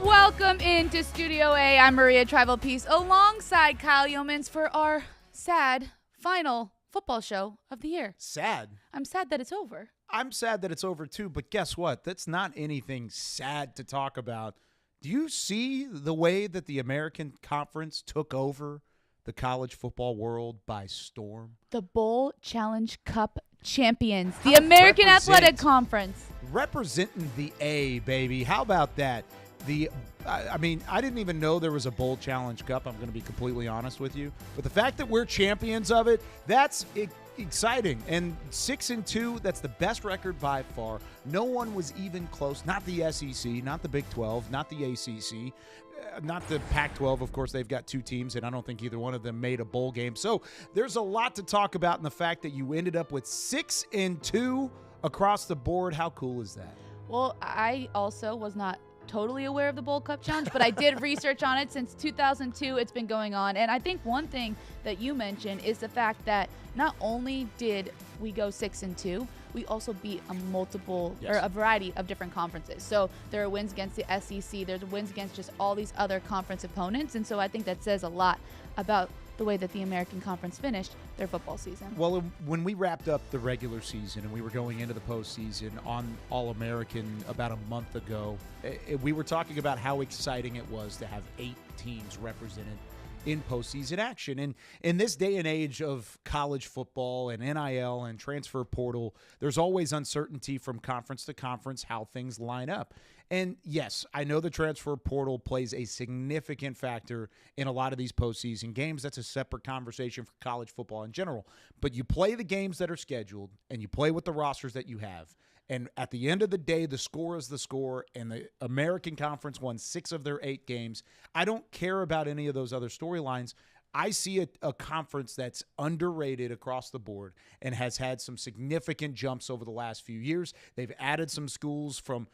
Welcome into Studio A. I'm Maria Trivelpiece alongside Kyle Youmans for our sad final football show of the year. Sad? I'm sad that it's over. I'm sad that it's over too, but guess what? That's not anything sad to talk about. Do you see the way that the American Conference took over the college football world by storm? The Bowl Challenge Cup champions, the American Athletic Conference. Representing the A, baby. How about that? I didn't even know there was a Bowl Challenge Cup. I'm going to be completely honest with you. But the fact that we're champions of it, that's exciting. And 6-2, that's the best record by far. No one was even close. Not the SEC, not the Big 12, not the ACC, not the Pac-12. Of course, they've got two teams, and I don't think either one of them made a bowl game. So there's a lot to talk about in the fact that you ended up with 6-2 across the board. How cool is that? Well, I also was not totally aware of the Bowl Cup Challenge, but I did research on it. Since 2002 it's been going on, and I think one thing that you mentioned is the fact that not only did we go 6-2, we also beat a variety of different conferences. So there are wins against the SEC, there's wins against just all these other conference opponents, and so I think that says a lot about the way that the American Conference finished their football season. Well, when we wrapped up the regular season and we were going into the postseason on All-American about a month ago, we were talking about how exciting it was to have 8 teams represented in postseason action. And in this day and age of college football and NIL and transfer portal, there's always uncertainty from conference to conference how things line up. And yes, I know the transfer portal plays a significant factor in a lot of these postseason games. That's a separate conversation for college football in general. But you play the games that are scheduled and you play with the rosters that you have. And at the end of the day, the score is the score, and the American Conference won 6 of their 8 games. I don't care about any of those other storylines. I see a conference that's underrated across the board and has had some significant jumps over the last few years. They've added some schools from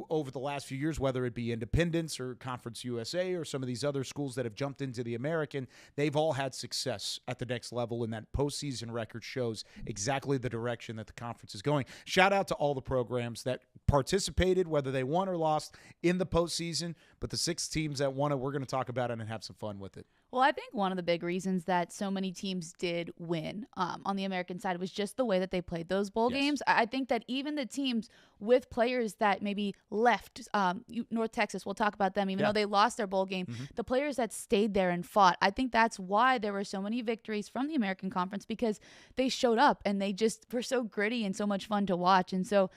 over the last few years, whether it be Independence or Conference USA or some of these other schools that have jumped into the American. They've all had success at the next level, and that postseason record shows exactly the direction that the conference is going. Shout out to all the programs that participated, whether they won or lost in the postseason, but the 6 teams that won it, we're going to talk about it and have some fun with it. Well, I think one of the big reasons that so many teams did win on the American side was just the way that they played those bowl games. I think that even the teams with players that maybe left, North Texas, we'll talk about them, even though they lost their bowl game, the players that stayed there and fought, I think that's why there were so many victories from the American Conference, because they showed up and they just were so gritty and so much fun to watch. And so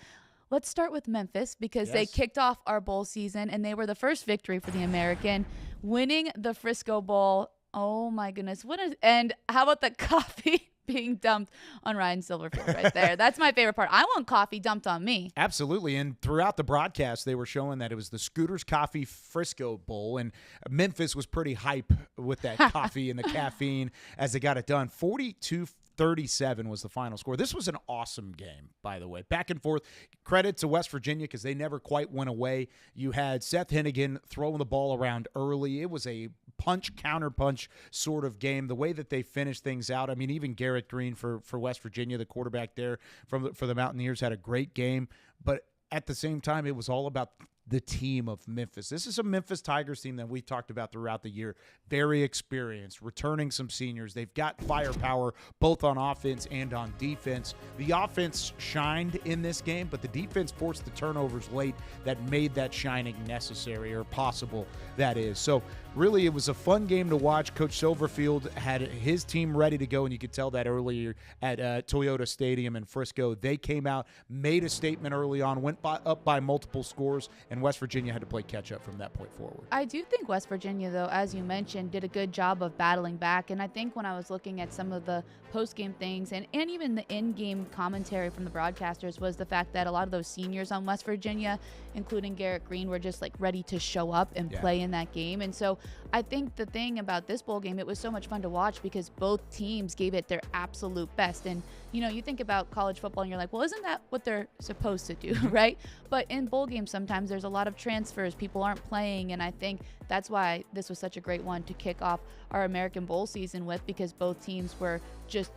let's start with Memphis, because they kicked off our bowl season and they were the first victory for the American, winning the Frisco Bowl. Oh my goodness. And how about the coffee being dumped on Ryan Silverfield right there? That's my favorite part. I want coffee dumped on me. Absolutely. And throughout the broadcast, they were showing that it was the Scooters Coffee Frisco Bowl, and Memphis was pretty hype with that coffee and the caffeine as they got it done. 42-37 was the final score. This was an awesome game, by the way. Back and forth. Credit to West Virginia because they never quite went away. You had Seth Hennigan throwing the ball around early. It was a punch, counter-punch sort of game. The way that they finished things out, I mean, even Garrett Green for West Virginia, the quarterback there for the Mountaineers, had a great game. But at the same time, it was all about the team of Memphis. This is a Memphis Tigers team that we've talked about throughout the year. Very experienced, returning some seniors. They've got firepower both on offense and on defense. The offense shined in this game, but the defense forced the turnovers late that made that shining necessary, or possible, that is. So really, it was a fun game to watch. Coach Silverfield had his team ready to go, and you could tell that earlier at Toyota Stadium in Frisco. They came out, made a statement early on, went up by multiple scores, and West Virginia had to play catch-up from that point forward. I do think West Virginia, though, as you mentioned, did a good job of battling back. And I think when I was looking at some of the post-game things and even the in-game commentary from the broadcasters, was the fact that a lot of those seniors on West Virginia, including Garrett Green, were just like ready to show up and play in that game. And so I think the thing about this bowl game, it was so much fun to watch because both teams gave it their absolute best. And, you know, you think about college football and you're like, well, isn't that what they're supposed to do, right? But in bowl games, sometimes there's a lot of transfers. People aren't playing. And I think that's why this was such a great one to kick off our American Bowl season with, because both teams were just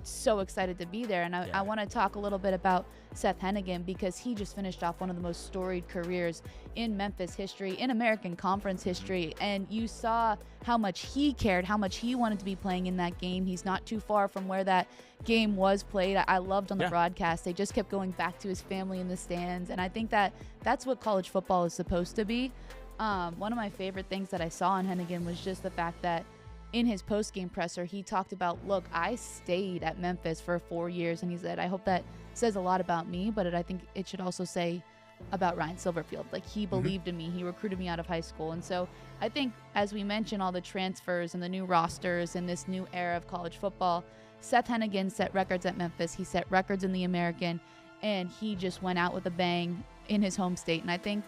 so excited to be there. And I want to talk a little bit about Seth Hennigan, because he just finished off one of the most storied careers in Memphis history, in American Conference history. And you saw how much he cared, how much he wanted to be playing in that game. He's not too far from where that game was played. I loved on the broadcast, they just kept going back to his family in the stands. And I think that that's what college football is supposed to be. One of my favorite things that I saw on Hennigan was just the fact that in his post-game presser, he talked about, look, I stayed at Memphis for 4 years, and he said, I hope that says a lot about me, but I think it should also say about Ryan Silverfield. Like, he believed in me. He recruited me out of high school. And so I think, as we mentioned, all the transfers and the new rosters and this new era of college football, Seth Hennigan set records at Memphis. He set records in the American, and he just went out with a bang in his home state. And I think,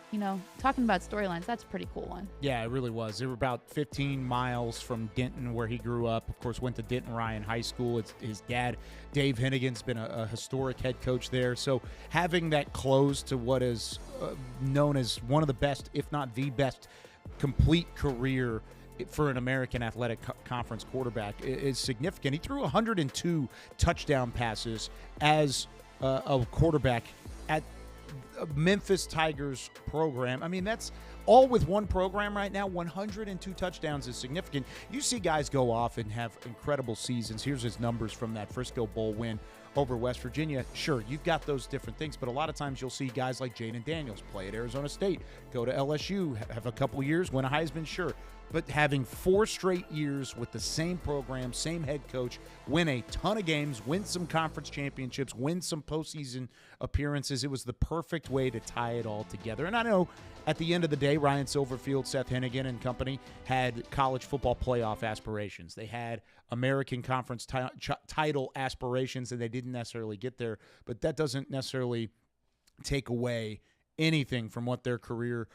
talking about storylines, that's a pretty cool one. Yeah, it really was. They were about 15 miles from Denton, where he grew up. Of course, went to Denton Ryan High School. It's his dad, Dave Hennigan's been a historic head coach there. So having that close to what is known as one of the best, if not the best, complete career for an American Athletic Conference quarterback is significant. He threw 102 touchdown passes as a quarterback at Memphis Tigers program. I mean, that's all with one program right now. 102 touchdowns is significant. You see guys go off and have incredible seasons. Here's his numbers from that Frisco Bowl win over West Virginia. Sure, you've got those different things, but a lot of times you'll see guys like Jaden Daniels play at Arizona State, go to LSU, have a couple years, win a Heisman, sure. But having 4 straight years with the same program, same head coach, win a ton of games, win some conference championships, win some postseason appearances, it was the perfect way to tie it all together. And I know at the end of the day, Ryan Silverfield, Seth Hennigan and company had college football playoff aspirations. They had American Conference title aspirations, and they didn't necessarily get there. But that doesn't necessarily take away anything from what their career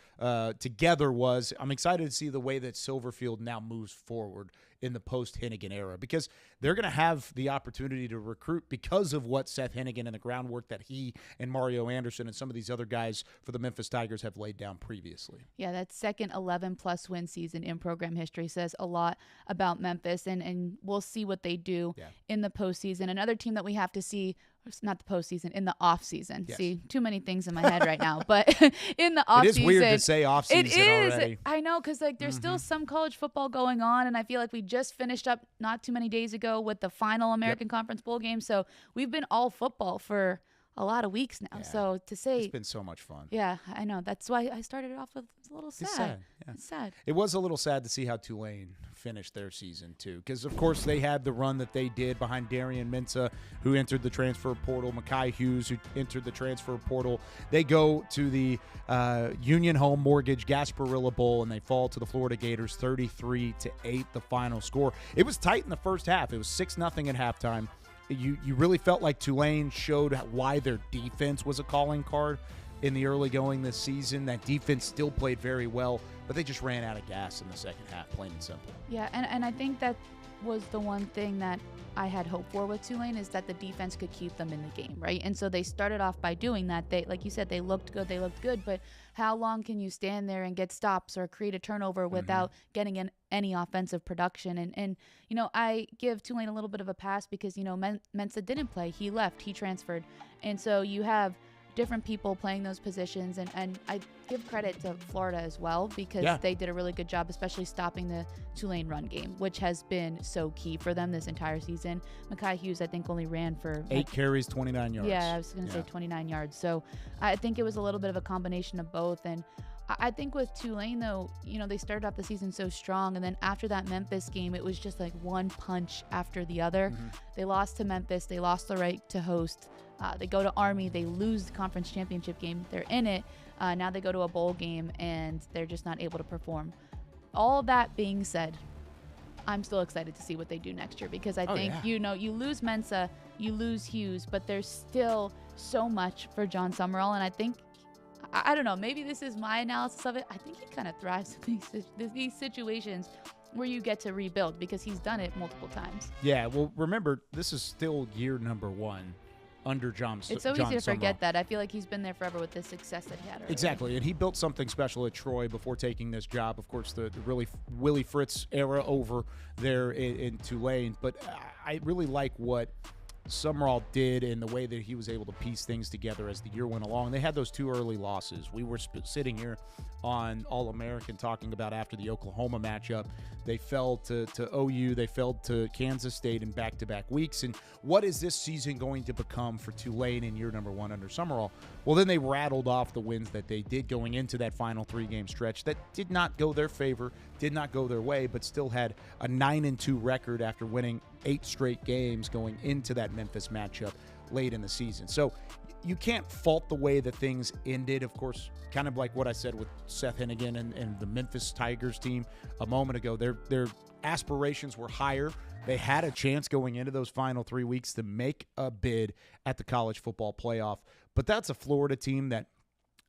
together was. I'm excited to see the way that Silverfield now moves forward in the post-Hennigan era, because they're going to have the opportunity to recruit because of what Seth Hennigan and the groundwork that he and Mario Anderson and some of these other guys for the Memphis Tigers have laid down previously. Yeah, that second 11-plus win season in program history says a lot about Memphis, and we'll see what they do in the postseason. Another team that we have to see, not the postseason, in the offseason. Yes. See, too many things in my head right now. But in the offseason. It is weird to say offseason already. It is. I know, because there's still some college football going on, and I feel like we just finished up not too many days ago with the final American Conference Bowl game. So we've been all football for a lot of weeks now. Yeah. So to say it's been so much fun. Yeah, I know. That's why I started it off with a little sad. It's sad. Yeah. It's sad. It was a little sad to see how Tulane finished their season too, because of course they had the run that they did behind Darian Mensah, who entered the transfer portal, Mekhi Hughes, who entered the transfer portal. They go to the Union Home Mortgage Gasparilla Bowl, and they fall to the Florida Gators 33-8, the final score. It was tight in the first half. It was 6-0 at halftime. You really felt like Tulane showed why their defense was a calling card in the early going this season. That defense still played very well, but they just ran out of gas in the second half, plain and simple. Yeah, and I think that was the one thing that I had hope for with Tulane, is that the defense could keep them in the game, right? And so they started off by doing that. They, like you said, they looked good, but how long can you stand there and get stops or create a turnover without getting in any offensive production? And I give Tulane a little bit of a pass because, Mensah didn't play. He left. He transferred. And so you have different people playing those positions, and I give credit to Florida as well, because they did a really good job, especially stopping the Tulane run game, which has been so key for them this entire season. Mekhi Hughes, I think, only ran for 8 carries, 29 yards. Yeah, I was going to say 29 yards. So I think it was a little bit of a combination of both. And I think with Tulane, though, they started off the season so strong, and then after that Memphis game, it was just like one punch after the other. They lost to Memphis. They lost the right to host. They go to Army. They lose the conference championship game. They're in it. Now they go to a bowl game, and they're just not able to perform. All that being said, I'm still excited to see what they do next year, because I think, you lose Mensah, you lose Hughes, but there's still so much for John Summerall, and I think, I don't know, maybe this is my analysis of it. I think he kind of thrives in these situations where you get to rebuild, because he's done it multiple times. Yeah, well, remember, this is still year number 1 under John Summerall. It's so easy to forget that. I feel like he's been there forever with the success that he had already. Exactly, and he built something special at Troy before taking this job. Of course, the really Willie Fritz era over there in Tulane. But I really like what Summerall did and the way that he was able to piece things together as the year went along. They had those 2 early losses. We were sitting here on All-American talking about after the Oklahoma matchup. They fell to OU. They fell to Kansas State in back-to-back weeks. And what is this season going to become for Tulane in year number 1 under Summerall? Well, then they rattled off the wins that they did going into that final 3-game stretch that did not go their favor, did not go their way, but still had a 9-2 record after winning 8 straight games going into that Memphis matchup late in the season. So you can't fault the way that things ended. Of course, kind of like what I said with Seth Hennigan and the Memphis Tigers team a moment ago. Their aspirations were higher. They had a chance going into those final 3 weeks to make a bid at the college football playoff. But that's a Florida team that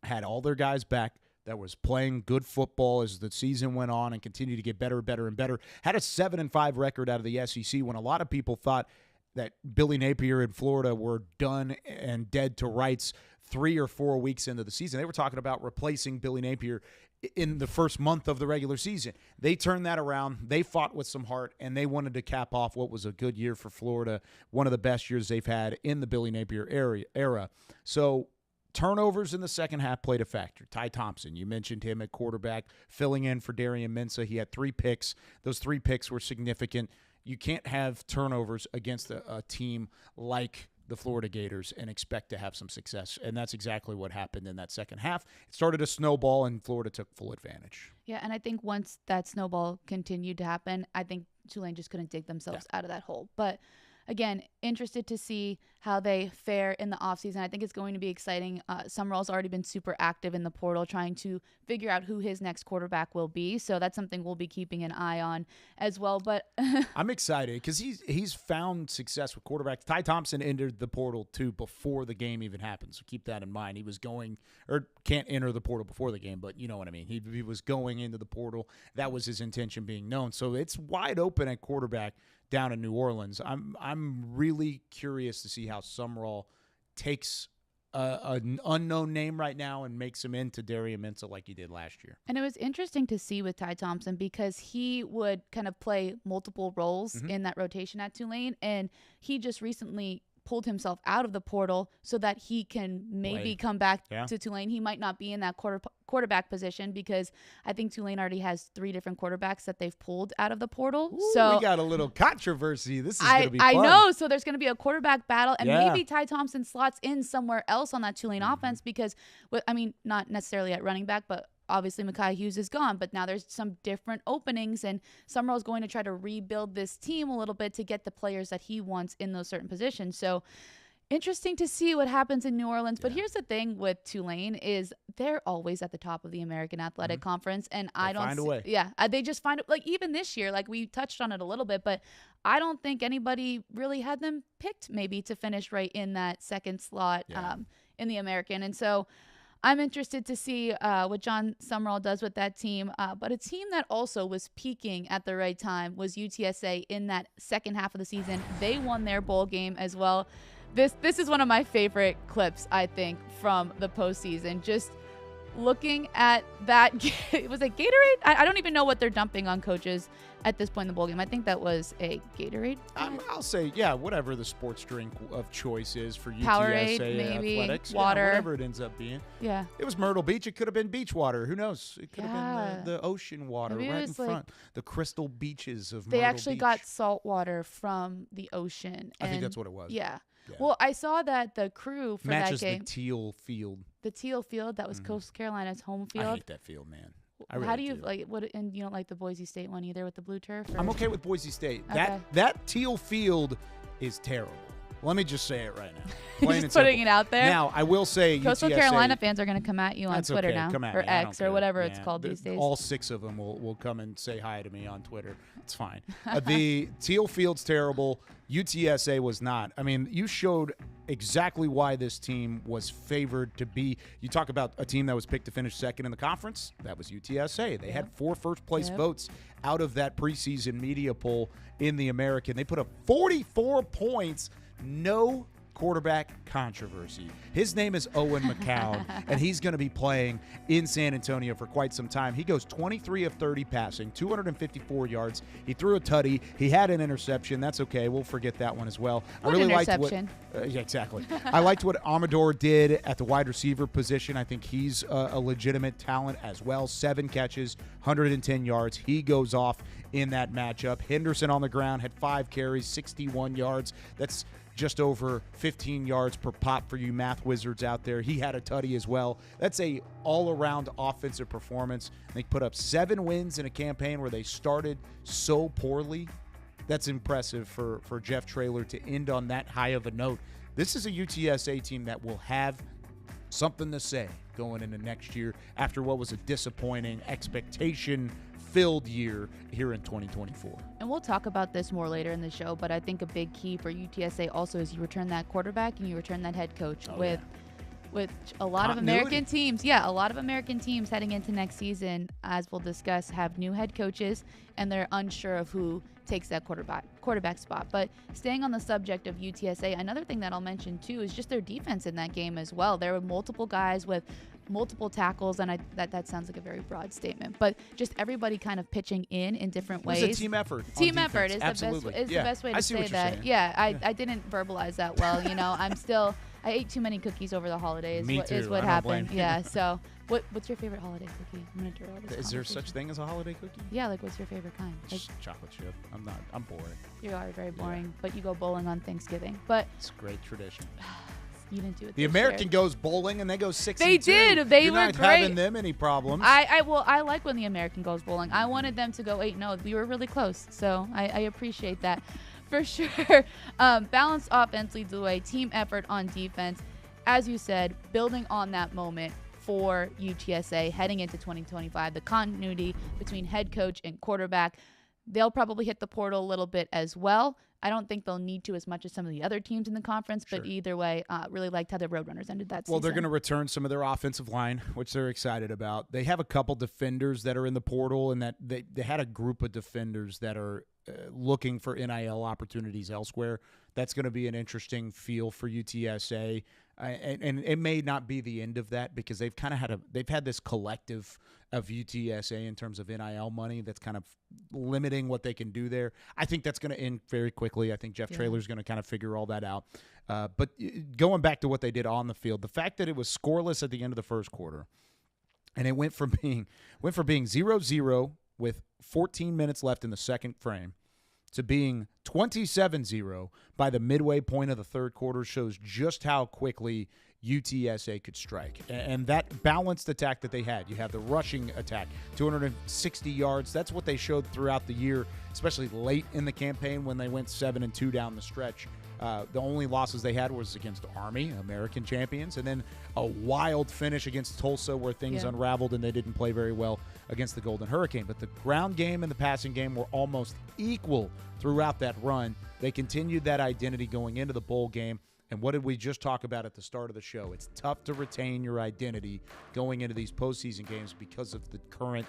had all their guys back, that was playing good football as the season went on and continued to get better and better and better. Had a 7-5 record out of the SEC when a lot of people thought that Billy Napier in Florida were done and dead to rights 3 or 4 weeks into the season. They were talking about replacing Billy Napier in the first month of the regular season. They turned that around. They fought with some heart, and they wanted to cap off what was a good year for Florida, one of the best years they've had in the Billy Napier era. So turnovers in the second half played a factor. Ty Thompson, you mentioned him at quarterback, filling in for Darian Mensah. He had 3 picks. Those 3 picks were significant. You can't have turnovers against a team like the Florida Gators and expect to have some success. And that's exactly what happened in that second half. It started a snowball, and Florida took full advantage. Yeah, and I think once that snowball continued to happen, I think Tulane just couldn't dig themselves out of that hole. But again, interested to see how they fare in the offseason. I think it's going to be exciting. Summerall's already been super active in the portal trying to figure out who his next quarterback will be. So that's something we'll be keeping an eye on as well. But I'm excited because he's found success with quarterbacks. Ty Thompson entered the portal, too, before the game even happened. So keep that in mind. He was going – or can't enter the portal before the game, but you know what I mean. He was going into the portal. That was his intention being known. So it's wide open at quarterback down in New Orleans. I'm really curious to see how Summerall takes an unknown name right now and makes him into Darian Mensah like he did last year. And it was interesting to see with Ty Thompson because he would kind of play multiple roles in that rotation at Tulane, and he just recently pulled himself out of the portal so that he can maybe come back to Tulane. He might not be in that quarterback position because I think Tulane already has 3 different quarterbacks that they've pulled out of the portal. Ooh, so we got a little controversy. This is going to be fun. I know. So there's going to be a quarterback battle, and maybe Ty Thompson slots in somewhere else on that Tulane offense because, not necessarily at running back, but obviously Mekhi Hughes is gone, but now there's some different openings, and Summerall's going to try to rebuild this team a little bit to get the players that he wants in those certain positions. So interesting to see what happens in New Orleans. But here's the thing with Tulane is they're always at the top of the American Athletic Conference, and they just find it. Like even this year, like we touched on it a little bit, but I don't think anybody really had them picked maybe to finish right in that second slot in the American, and so I'm interested to see what John Summerall does with that team. But a team that also was peaking at the right time was UTSA in that second half of the season. They won their bowl game as well. This is one of my favorite clips, I think, from the postseason. Just looking at that, was it Gatorade? I don't even know what they're dumping on coaches at this point in the bowl game. I think that was a Gatorade. I'll say, whatever the sports drink of choice is for UTSA Powerade, maybe, athletics. water. Whatever it ends up being. Yeah. It was Myrtle Beach. It could have been beach water. Who knows? It could have been the ocean water right in front. The crystal beaches of Myrtle Beach. They actually got salt water from the ocean. I think that's what it was. Yeah. Well, I saw that the crew for that game. The teal field. The teal field, that was Coastal Carolina's home field. I hate that field, man. How do you like what? And you don't like the Boise State one either with the blue turf? I'm okay with Boise State. Okay. That teal field is terrible. Let me just say it right now. You're just putting it out there. Now I will say, Coastal UTSA, Carolina fans are going to come at you on Twitter now, or X, or whatever it's called these days. All 6 of them will come and say hi to me on Twitter. It's fine. The teal field's terrible. UTSA was not. I mean, you showed exactly why this team was favored to be. You talk about a team that was picked to finish second in the conference. That was UTSA. They had 4 first-place votes out of that preseason media poll in the American. They put up 44 points, no quarterback controversy. His name is Owen McCown, and he's going to be playing in San Antonio for quite some time. He goes 23 of 30 passing, 254 yards. He threw a tutty. He had an interception. That's okay. We'll forget that one as well. I really liked what yeah, exactly. I liked what Amador did at the wide receiver position. I think he's a legitimate talent as well. 7 catches, 110 yards. He goes off in that matchup. Henderson on the ground had 5 carries, 61 yards. That's just over 15 yards per pop for you math wizards out there. He had a tutty as well. That's a all-around offensive performance. They put up 7 wins in a campaign where they started so poorly. That's impressive for Jeff Traylor to end on that high of a note. This is a UTSA team that will have something to say going into next year after what was a disappointing, expectation-filled year here in 2024. And we'll talk about this more later in the show, but I think a big key for UTSA also is you return that quarterback and you return that head coach with a lot of American teams. Yeah, a lot of American teams heading into next season, as we'll discuss, have new head coaches, and they're unsure of who takes that quarterback spot. But staying on the subject of UTSA, another thing that I'll mention too is just their defense in that game as well. There were multiple guys with multiple tackles, and that sounds like a very broad statement, but just everybody kind of pitching in different ways. It's a team effort. Team effort is the best way to say that. I didn't verbalize that well. You know, I ate too many cookies over the holidays. Me too. Is what happened. Yeah. So, what's your favorite holiday cookie? I'm gonna derail this. Is there such thing as a holiday cookie? Yeah. Like, what's your favorite kind? Like, chocolate chip. I'm boring. You are very boring, but you go bowling on Thanksgiving. But it's a great tradition. You didn't do it. The American goes bowling and they go 6-2. They did. They were not great. Having them any problems. I like when the American goes bowling. I wanted them to go 8-0. We were really close, so I appreciate that for sure. Balanced offense leads the way. Team effort on defense. As you said, building on that moment for UTSA heading into 2025, the continuity between head coach and quarterback. They'll probably hit the portal a little bit as well. I don't think they'll need to as much as some of the other teams in the conference, but either way, really liked how the Roadrunners ended that season. Well, they're going to return some of their offensive line, which they're excited about. They have a couple defenders that are in the portal, and that they had a group of defenders that are looking for NIL opportunities elsewhere. That's going to be an interesting feel for UTSA. And it may not be the end of that because they've kind of had this collective of UTSA in terms of NIL money that's kind of limiting what they can do there. I think that's going to end very quickly. I think Jeff Traylor's going to kind of figure all that out. But going back to what they did on the field, the fact that it was scoreless at the end of the first quarter, and it went from being 0-0 with 14 minutes left in the second frame to being 27-0 by the midway point of the third quarter shows just how quickly UTSA could strike. And that balanced attack that they had, you have the rushing attack, 260 yards. That's what they showed throughout the year, especially late in the campaign when they went 7-2 down the stretch. The only losses they had was against Army, American champions, and then a wild finish against Tulsa where things unraveled and they didn't play very well against the Golden Hurricane. But the ground game and the passing game were almost equal throughout that run. They continued that identity going into the bowl game. And what did we just talk about at the start of the show? It's tough to retain your identity going into these postseason games because of the current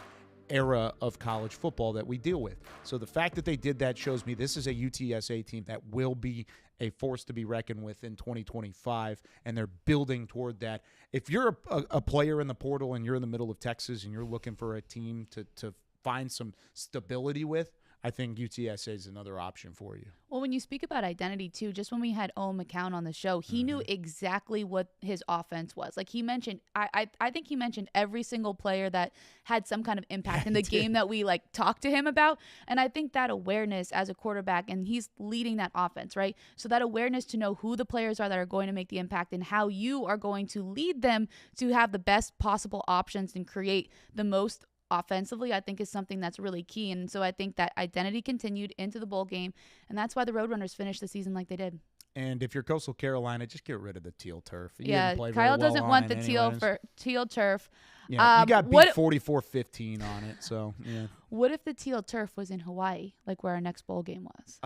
era of college football that we deal with. So the fact that they did that shows me this is a UTSA team that will be a force to be reckoned with in 2025, and they're building toward that. If you're a player in the portal and you're in the middle of Texas and you're looking for a team to find some stability with, I think UTSA is another option for you. Well, when you speak about identity, too, just when we had Owen McCown on the show, he knew exactly what his offense was. Like, he mentioned, I think he mentioned every single player that had some kind of impact in the game that we, like, talked to him about. And I think that awareness as a quarterback, and he's leading that offense, right? So that awareness to know who the players are that are going to make the impact and how you are going to lead them to have the best possible options and create the most offensively, I think is something that's really key. And so I think that identity continued into the bowl game, and that's why the Roadrunners finished the season like they did. And if you're Coastal Carolina, just get rid of the teal turf. Kyle doesn't want the teal turf. Yeah, you got beat 44-15 on it. So yeah. What if the teal turf was in Hawaii, like where our next bowl game was?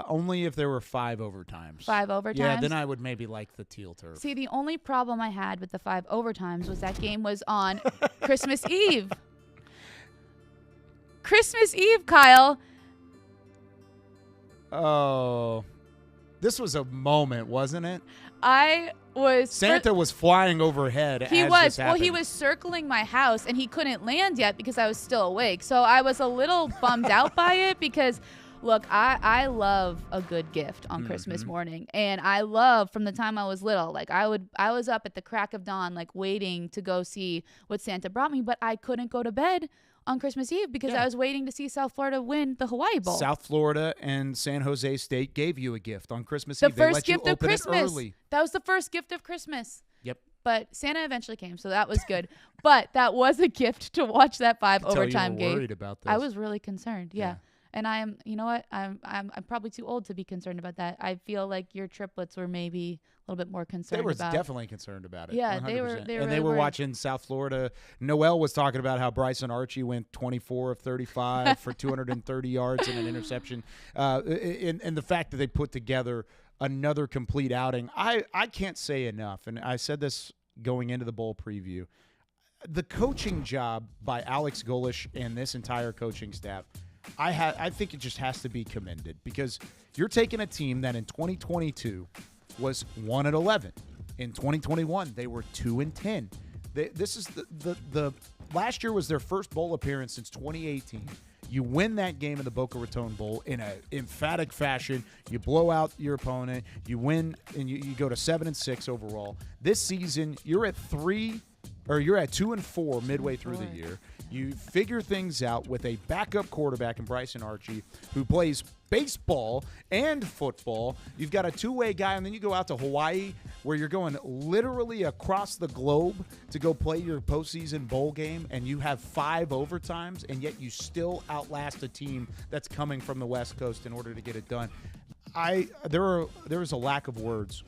Only if there were 5 overtimes. 5 overtimes? Yeah, then I would maybe like the teal turf. See, the only problem I had with the 5 overtimes was that game was on Christmas Eve. Christmas Eve, Kyle. Oh. This was a moment, wasn't it? I was Santa was flying overhead. He as was. This Well, he happened. was circling my house, and he couldn't land yet because I was still awake. So I was a little bummed out by it because, look, I love a good gift on Christmas morning, and I love from the time I was little. Like I was up at the crack of dawn, like waiting to go see what Santa brought me, but I couldn't go to bed on Christmas Eve because I was waiting to see South Florida win the Hawaii Bowl. South Florida and San Jose State gave you a gift on Christmas The Eve. first they let gift you of open Christmas. It early. That was the first gift of Christmas. Yep. But Santa eventually came, so that was good. But that was a gift to watch that 5 overtime you were game. worried about this. I was really concerned. Yeah. And I am, you know what? I'm probably too old to be concerned about that. I feel like your triplets were maybe a little bit more concerned about. They were definitely concerned about it. Yeah, 100%. they were And really they were worried. watching South Florida. Noel was talking about how Bryson Archie went 24 of 35 for 230 yards and an interception. And the fact that they put together another complete outing, I can't say enough. And I said this going into the bowl preview. The coaching job by Alex Golish and this entire coaching staff, I think it just has to be commended because you're taking a team that in 2022 was 1-11. In 2021, they were 2-10. This is the last year was their first bowl appearance since 2018. You win that game in the Boca Raton Bowl in an emphatic fashion. You blow out your opponent. You win, and you go to 7-6 overall. This season, you're at 2-4 midway through the year. You figure things out with a backup quarterback in Bryson Archie who plays baseball and football. You've got a two-way guy, and then you go out to Hawaii where you're going literally across the globe to go play your postseason bowl game, and you have 5 overtimes, and yet you still outlast a team that's coming from the West Coast in order to get it done. There is a lack of words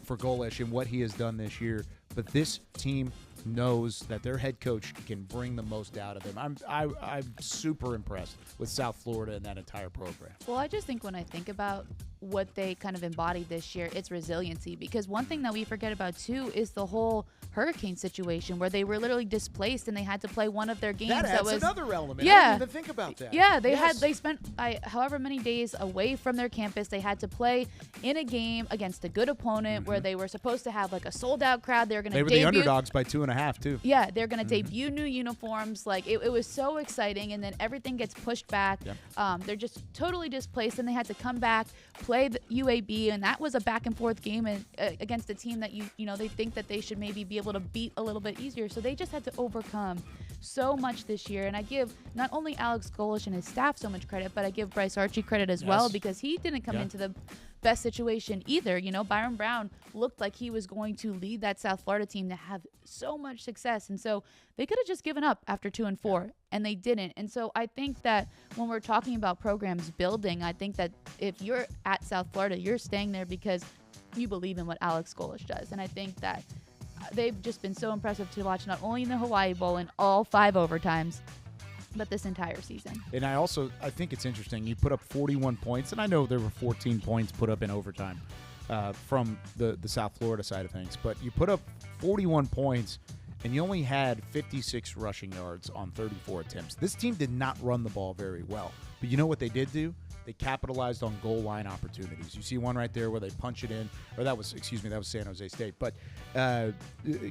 for Golish and what he has done this year, but this team knows that their head coach can bring the most out of them. I'm super impressed with South Florida and that entire program. Well, I just think when I think about what they kind of embodied this year, it's resiliency. Because one thing that we forget about, too, is the whole hurricane situation where they were literally displaced and they had to play one of their games. That adds was another element. Yeah. I didn't even think about that. Yeah, they spent however many days away from their campus. They had to play in a game against a good opponent where they were supposed to have like a sold-out crowd. They were going to the underdogs by 2.5 too. Yeah, they're going to debut new uniforms. Like it was so exciting, and then everything gets pushed back. Yep. They're just totally displaced, and they had to come back, play the UAB, and that was a back and forth game against a team that you know they think that they should maybe be able to beat a little bit easier. So they just had to overcome so much this year, and I give not only Alex Golish and his staff so much credit, but I give Bryce Archie credit as well because he didn't come into the best situation either. You know, Byron Brown looked like he was going to lead that South Florida team to have so much success, and so they could have just given up after 2-4, and they didn't. And so I think that when we're talking about programs building, I think that if you're at South Florida, you're staying there because you believe in what Alex Golish does, and I think that they've just been so impressive to watch, not only in the Hawaii Bowl in all 5 overtimes, but this entire season. And I think it's interesting. You put up 41 points, and I know there were 14 points put up in overtime from the South Florida side of things, but you put up 41 points, and you only had 56 rushing yards on 34 attempts. This team did not run the ball very well, but you know what they did do? They capitalized on goal line opportunities. You see one right there where they punch it in, or that was San Jose State. But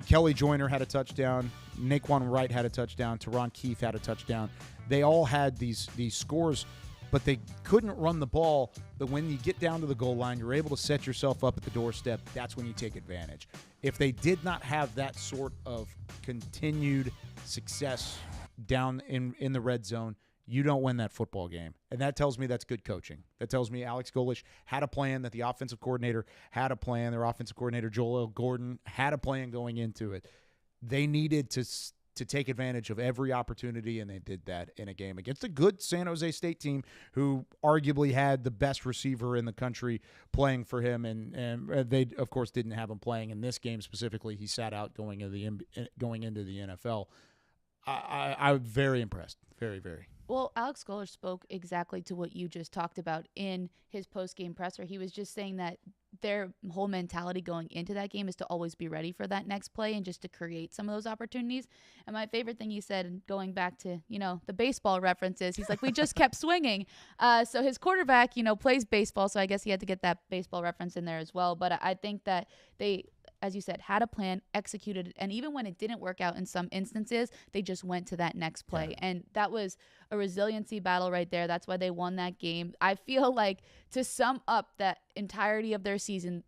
Kelly Joyner had a touchdown. Naquan Wright had a touchdown. Teron Keith had a touchdown. They all had these scores, but they couldn't run the ball. But when you get down to the goal line, you're able to set yourself up at the doorstep. That's when you take advantage. If they did not have that sort of continued success down in the red zone, you don't win that football game. And that tells me that's good coaching. That tells me Alex Golish had a plan, that the offensive coordinator had a plan. Their offensive coordinator, Joel L. Gordon, had a plan going into it. They needed to take advantage of every opportunity, and they did that in a game against a good San Jose State team who arguably had the best receiver in the country playing for him. And they, of course, didn't have him playing in this game specifically. He sat out going into the NFL. I'm very impressed. Very, very. Well, Alex Golish spoke exactly to what you just talked about in his post-game presser. He was just saying that their whole mentality going into that game is to always be ready for that next play and just to create some of those opportunities. And my favorite thing he said, going back to, the baseball references, he's like, we just kept swinging. So his quarterback, plays baseball. So I guess he had to get that baseball reference in there as well. But I think that they, as you said, had a plan, executed it, and even when it didn't work out in some instances, they just went to that next play. Yeah. And that was a resiliency battle right there. That's why they won that game. I feel like, to sum up that entirety of their season,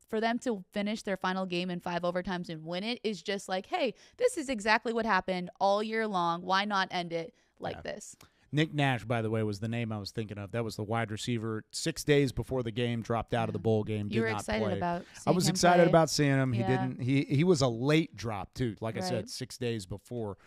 for them to finish their final game in 5 overtimes and win it is just like, hey, this is exactly what happened all year long. Why not end it like this? Nick Nash, by the way, was the name I was thinking of. That was the wide receiver. 6 days before the game, dropped out of the bowl game. You were excited about seeing I was him excited play. about seeing him. Yeah. He was a late drop too. Like I Right. said, 6 days before.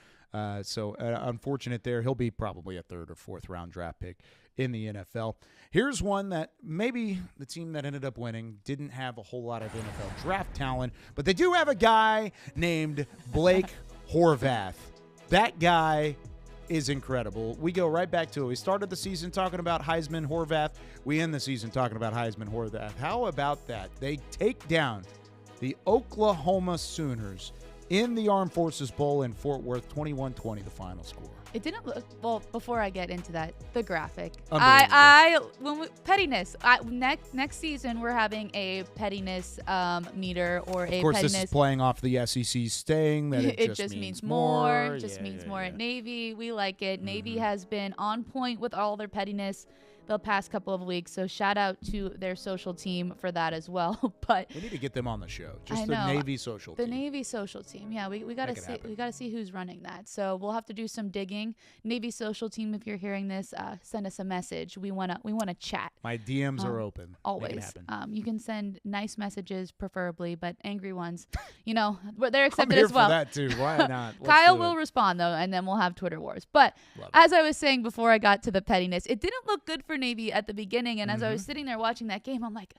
So unfortunate there. He'll be probably a 3rd or 4th round draft pick in the NFL. Here's one that maybe the team that ended up winning didn't have a whole lot of NFL draft talent, but they do have a guy named Blake Horvath. That guy is incredible. We go right back to it. We started the season talking about Heisman Horvath. We end the season talking about Heisman Horvath. How about that? They take down the Oklahoma Sooners in the Armed Forces Bowl in Fort Worth, 21-20, the final score. It didn't look, well, before I get into that, the graphic. Pettiness. Next season, we're having a pettiness meter or a pettiness. Of course, this is playing off the SEC staying. That it just means more. It just means more at Navy. We like it. Navy has been on point with all their pettiness the past couple of weeks, so shout out to their social team for that as well. But we need to get them on the show. Just the Navy social team. The Navy social team. Yeah, we got to see who's running that. So we'll have to do some digging. Navy social team, if you're hearing this, send us a message. We wanna chat. My DMs are open. Always. Make it happen. You can send nice messages, preferably, but angry ones, but they're accepted I'm here as well. For that too. Why not? Kyle will respond though, and then we'll have Twitter wars. But as I was saying before I got to the pettiness, it didn't look good for Navy at the beginning, and as I was sitting there watching that game, I'm like,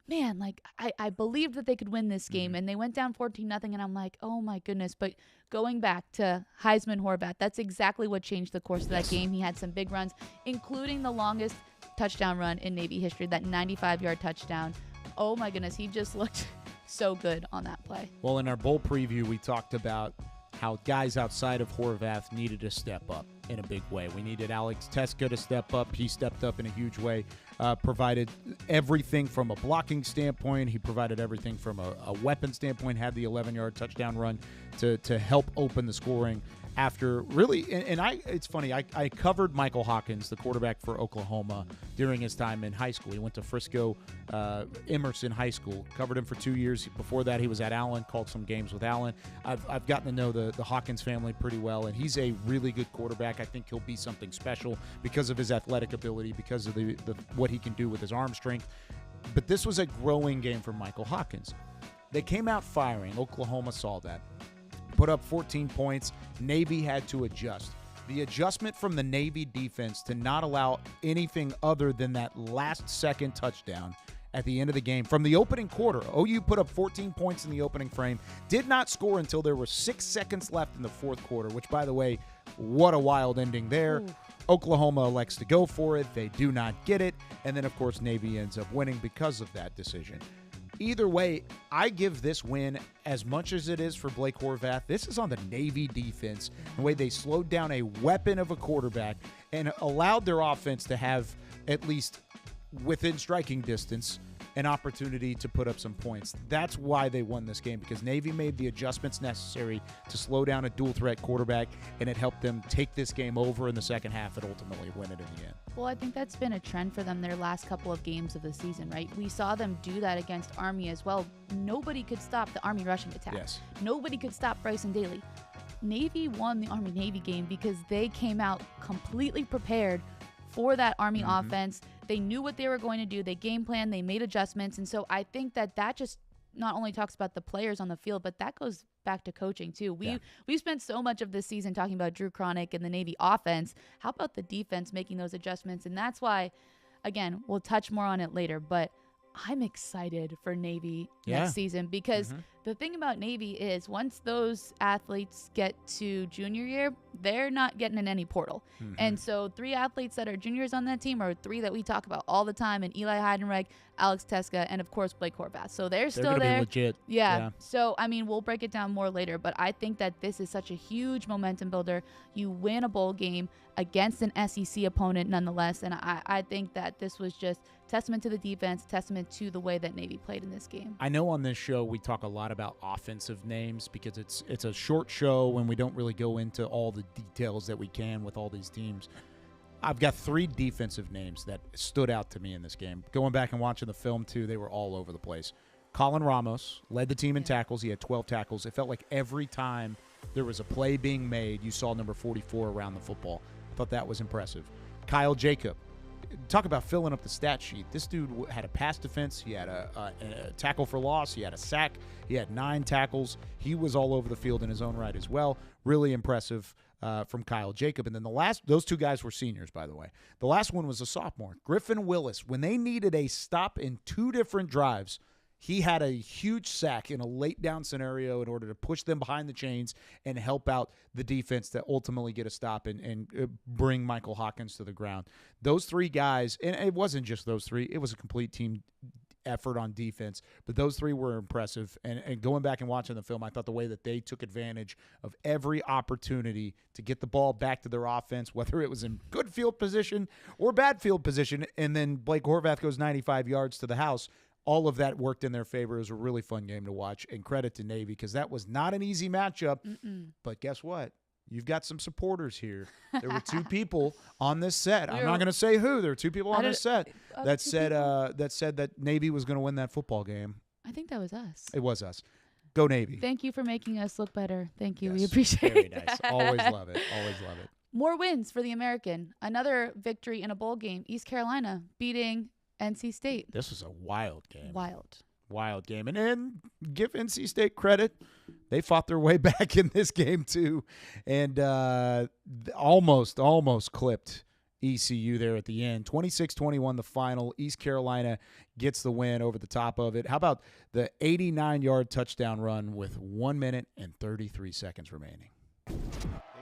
man, like I believed that they could win this game, and they went down 14-0, and I'm like, oh my goodness. But going back to Heisman Horvath, that's exactly what changed the course of that game. He had some big runs, including the longest touchdown run in Navy history, that 95-yard touchdown. Oh my goodness, he just looked so good on that play. Well, in our bowl preview, we talked about how guys outside of Horvath needed to step up in a big way. We needed Alex Teska to step up. He stepped up in a huge way, provided everything from a blocking standpoint. He provided everything from a weapon standpoint, had the 11-yard touchdown run to help open the scoring after really, it's funny, I covered Michael Hawkins, the quarterback for Oklahoma, during his time in high school. He went to Frisco Emerson High School, covered him for 2 years. Before that, he was at Allen, called some games with Allen. I've gotten to know the Hawkins family pretty well, and he's a really good quarterback. I think he'll be something special because of his athletic ability, because of the what he can do with his arm strength. But this was a growing game for Michael Hawkins. They came out firing. Oklahoma saw that. Put up 14 points. Navy had to adjust. The adjustment from the Navy defense to not allow anything other than that last-second touchdown at the end of the game. From the opening quarter, OU put up 14 points in the opening frame, did not score until there were 6 seconds left in the fourth quarter, which, by the way, what a wild ending there. Ooh. Oklahoma elects to go for it. They do not get it. And then, of course, Navy ends up winning because of that decision. Either way, I give this win as much as it is for Blake Horvath. This is on the Navy defense, the way they slowed down a weapon of a quarterback and allowed their offense to have, at least within striking distance, an opportunity to put up some points. That's why they won this game, because Navy made the adjustments necessary to slow down a dual-threat quarterback, and it helped them take this game over in the second half and ultimately win it in the end. Well, I think that's been a trend for them their last couple of games of the season, right? We saw them do that against Army as well. Nobody could stop the Army rushing attack. Yes. Nobody could stop Bryson Daly. Navy won the Army-Navy game because they came out completely prepared for that Army offense. They knew what they were going to do. They game planned. They made adjustments. And so I think that just not only talks about the players on the field, but that goes back to coaching too. We've spent so much of this season talking about Drew Cronick and the Navy offense. How about the defense making those adjustments? And that's why, again, we'll touch more on it later, but I'm excited for Navy next season, because the thing about Navy is once those athletes get to junior year, they're not getting in any portal. And so 3 athletes that are juniors on that team are 3 that we talk about all the time, and Eli Heidenreich, Alex Teska, and of course Blake Horvath. So they're still there. Be legit. Yeah. So I mean, we'll break it down more later, but I think that this is such a huge momentum builder. You win a bowl game against an SEC opponent nonetheless, and I think that this was just testament to the defense, testament to the way that Navy played in this game. I know on this show we talk a lot about offensive names because it's a short show and we don't really go into all the details that we can with all these teams. I've got 3 defensive names that stood out to me in this game. Going back and watching the film too, they were all over the place. Colin Ramos led the team in tackles. He had 12 tackles. It felt like every time there was a play being made, you saw number 44 around the football. I thought that was impressive. Kyle Jacob. Talk about filling up the stat sheet. This dude had a pass defense. He had a tackle for loss. He had a sack. He had 9 tackles. He was all over the field in his own right as well. Really impressive from Kyle Jacob. And then those 2 guys were seniors, by the way. The last one was a sophomore, Griffin Willis. When they needed a stop in 2 different drives, he had a huge sack in a late down scenario in order to push them behind the chains and help out the defense to ultimately get a stop and bring Michael Hawkins to the ground. Those 3 guys, and it wasn't just those 3, it was a complete team effort on defense, but those 3 were impressive. And going back and watching the film, I thought the way that they took advantage of every opportunity to get the ball back to their offense, whether it was in good field position or bad field position, and then Blake Horvath goes 95 yards to the house. All of that worked in their favor. It was a really fun game to watch, and credit to Navy because that was not an easy matchup. But guess what? You've got some supporters here. There were 2 people on this set. I'm not going to say who. There were 2 people on this set that said that Navy was going to win that football game. I think that was us. It was us. Go Navy. Thank you for making us look better. Thank you. Yes, we appreciate very it. nice. Always love it. Always love it. More wins for the American. Another victory in a bowl game. East Carolina beating NC State. This was a wild game. Wild game. And give NC State credit. They fought their way back in this game too. And almost clipped ECU there at the end. 26-21 the final. East Carolina gets the win over the top of it. How about the 89-yard touchdown run with 1 minute and 33 seconds remaining? They've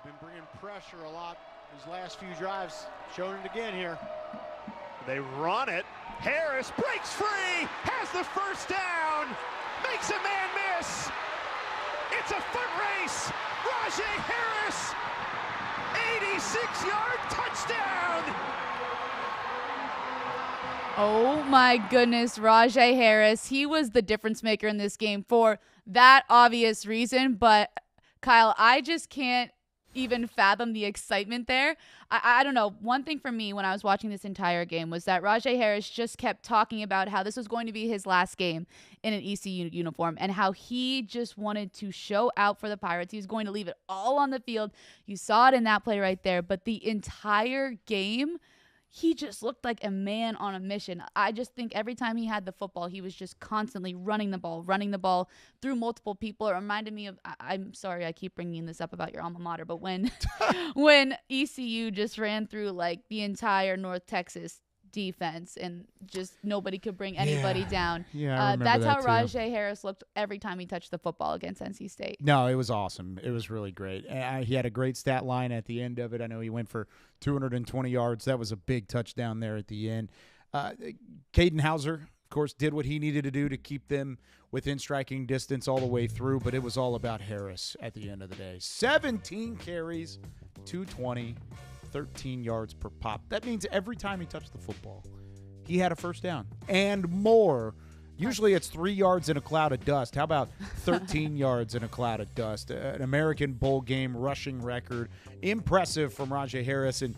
been bringing pressure a lot these last few drives. Showing it again here. They run it. Harris breaks free, has the first down, makes a man miss. It's a foot race. Rajay Harris, 86-yard touchdown. Oh my goodness, Rajay Harris. He was the difference maker in this game for that obvious reason. But Kyle, I just can't even fathom the excitement there. I don't know. One thing for me when I was watching this entire game was that Rajay Harris just kept talking about how this was going to be his last game in an ECU uniform and how he just wanted to show out for the Pirates. He was going to leave it all on the field. You saw it in that play right there. But the entire game, he just looked like a man on a mission. I just think every time he had the football, he was just constantly running the ball through multiple people. It reminded me of, I'm sorry, I keep bringing this up about your alma mater, but when ECU just ran through like the entire North Texas defense and just nobody could bring anybody down. Yeah, that's how too. Rajay Harris looked every time he touched the football against NC State. No, it was awesome. It was really great. He had a great stat line at the end of it. I know he went for 220 yards. That was a big touchdown there at the end. Caden Hauser, of course, did what he needed to do to keep them within striking distance all the way through, but it was all about Harris at the end of the day. 17 carries, 220, 13 yards per pop. That means every time he touched the football, he had a first down and more. Usually it's 3 yards in a cloud of dust. How about 13 yards in a cloud of dust? An American Bowl game rushing record. Impressive from Rajay Harris. And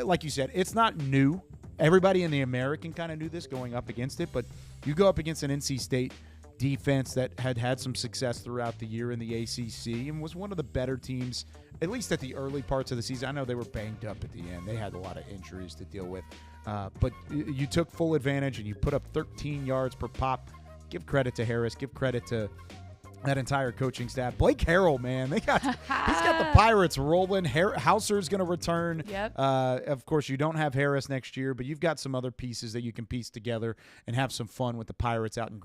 like you said, it's not new. Everybody in the American kind of knew this going up against it, but you go up against an NC State defense that had some success throughout the year in the ACC and was one of the better teams, at least at the early parts of the season. I know they were banged up at the end. They had a lot of injuries to deal with. But you took full advantage and you put up 13 yards per pop. Give credit to Harris. Give credit to that entire coaching staff. Blake Harrell, man, he's got the Pirates rolling. Hauser's going to return. Yep. Of course, you don't have Harris next year, but you've got some other pieces that you can piece together and have some fun with the Pirates out in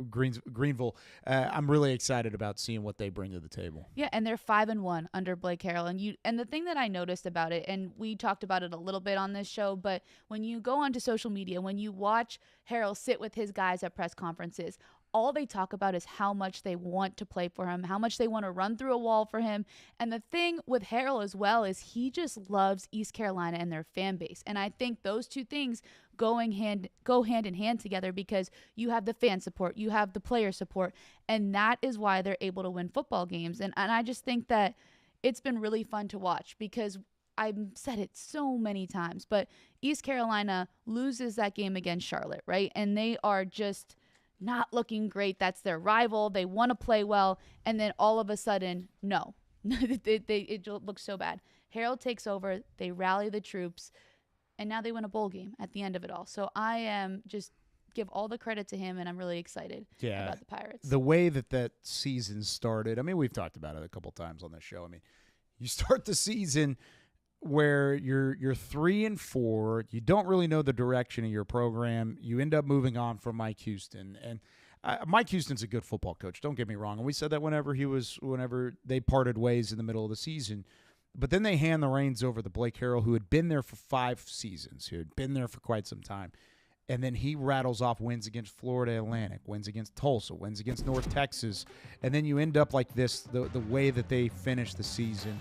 Greenville. I'm really excited about seeing what they bring to the table. Yeah, and they're 5-1 under Blake Harrell, and the thing that I noticed about it, and we talked about it a little bit on this show, but when you go onto social media, when you watch Harrell sit with his guys at press conferences, all they talk about is how much they want to play for him, how much they want to run through a wall for him. And the thing with Harrell as well is he just loves East Carolina and their fan base. And I think those two things go hand in hand together, because you have the fan support, you have the player support, and that is why they're able to win football games. And I just think that it's been really fun to watch, because I've said it so many times, but East Carolina loses that game against Charlotte, right? And they are just not looking great. That's their rival. They want to play well. And then all of a sudden, no. It looks so bad. Harrell takes over. They rally the troops. And now they win a bowl game at the end of it all. So I am just give all the credit to him, and I'm really excited about the Pirates. The way that season started, I mean, we've talked about it a couple times on this show. I mean, you start the season where you're 3-4, you don't really know the direction of your program. You end up moving on from Mike Houston, and Mike Houston's a good football coach. Don't get me wrong, and we said that whenever they parted ways in the middle of the season. But then they hand the reins over to Blake Harrell, who had been there for 5 seasons, who had been there for quite some time, and then he rattles off wins against Florida Atlantic, wins against Tulsa, wins against North Texas, and then you end up like this. The way that they finish the season.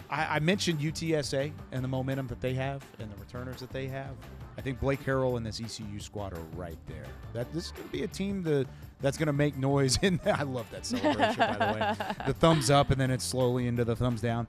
I mentioned UTSA and the momentum that they have and the returners that they have. I think Blake Harrell and this ECU squad are right there. This is going to be a team that's going to make noise. I love that celebration, by the way. The thumbs up, and then it's slowly into the thumbs down.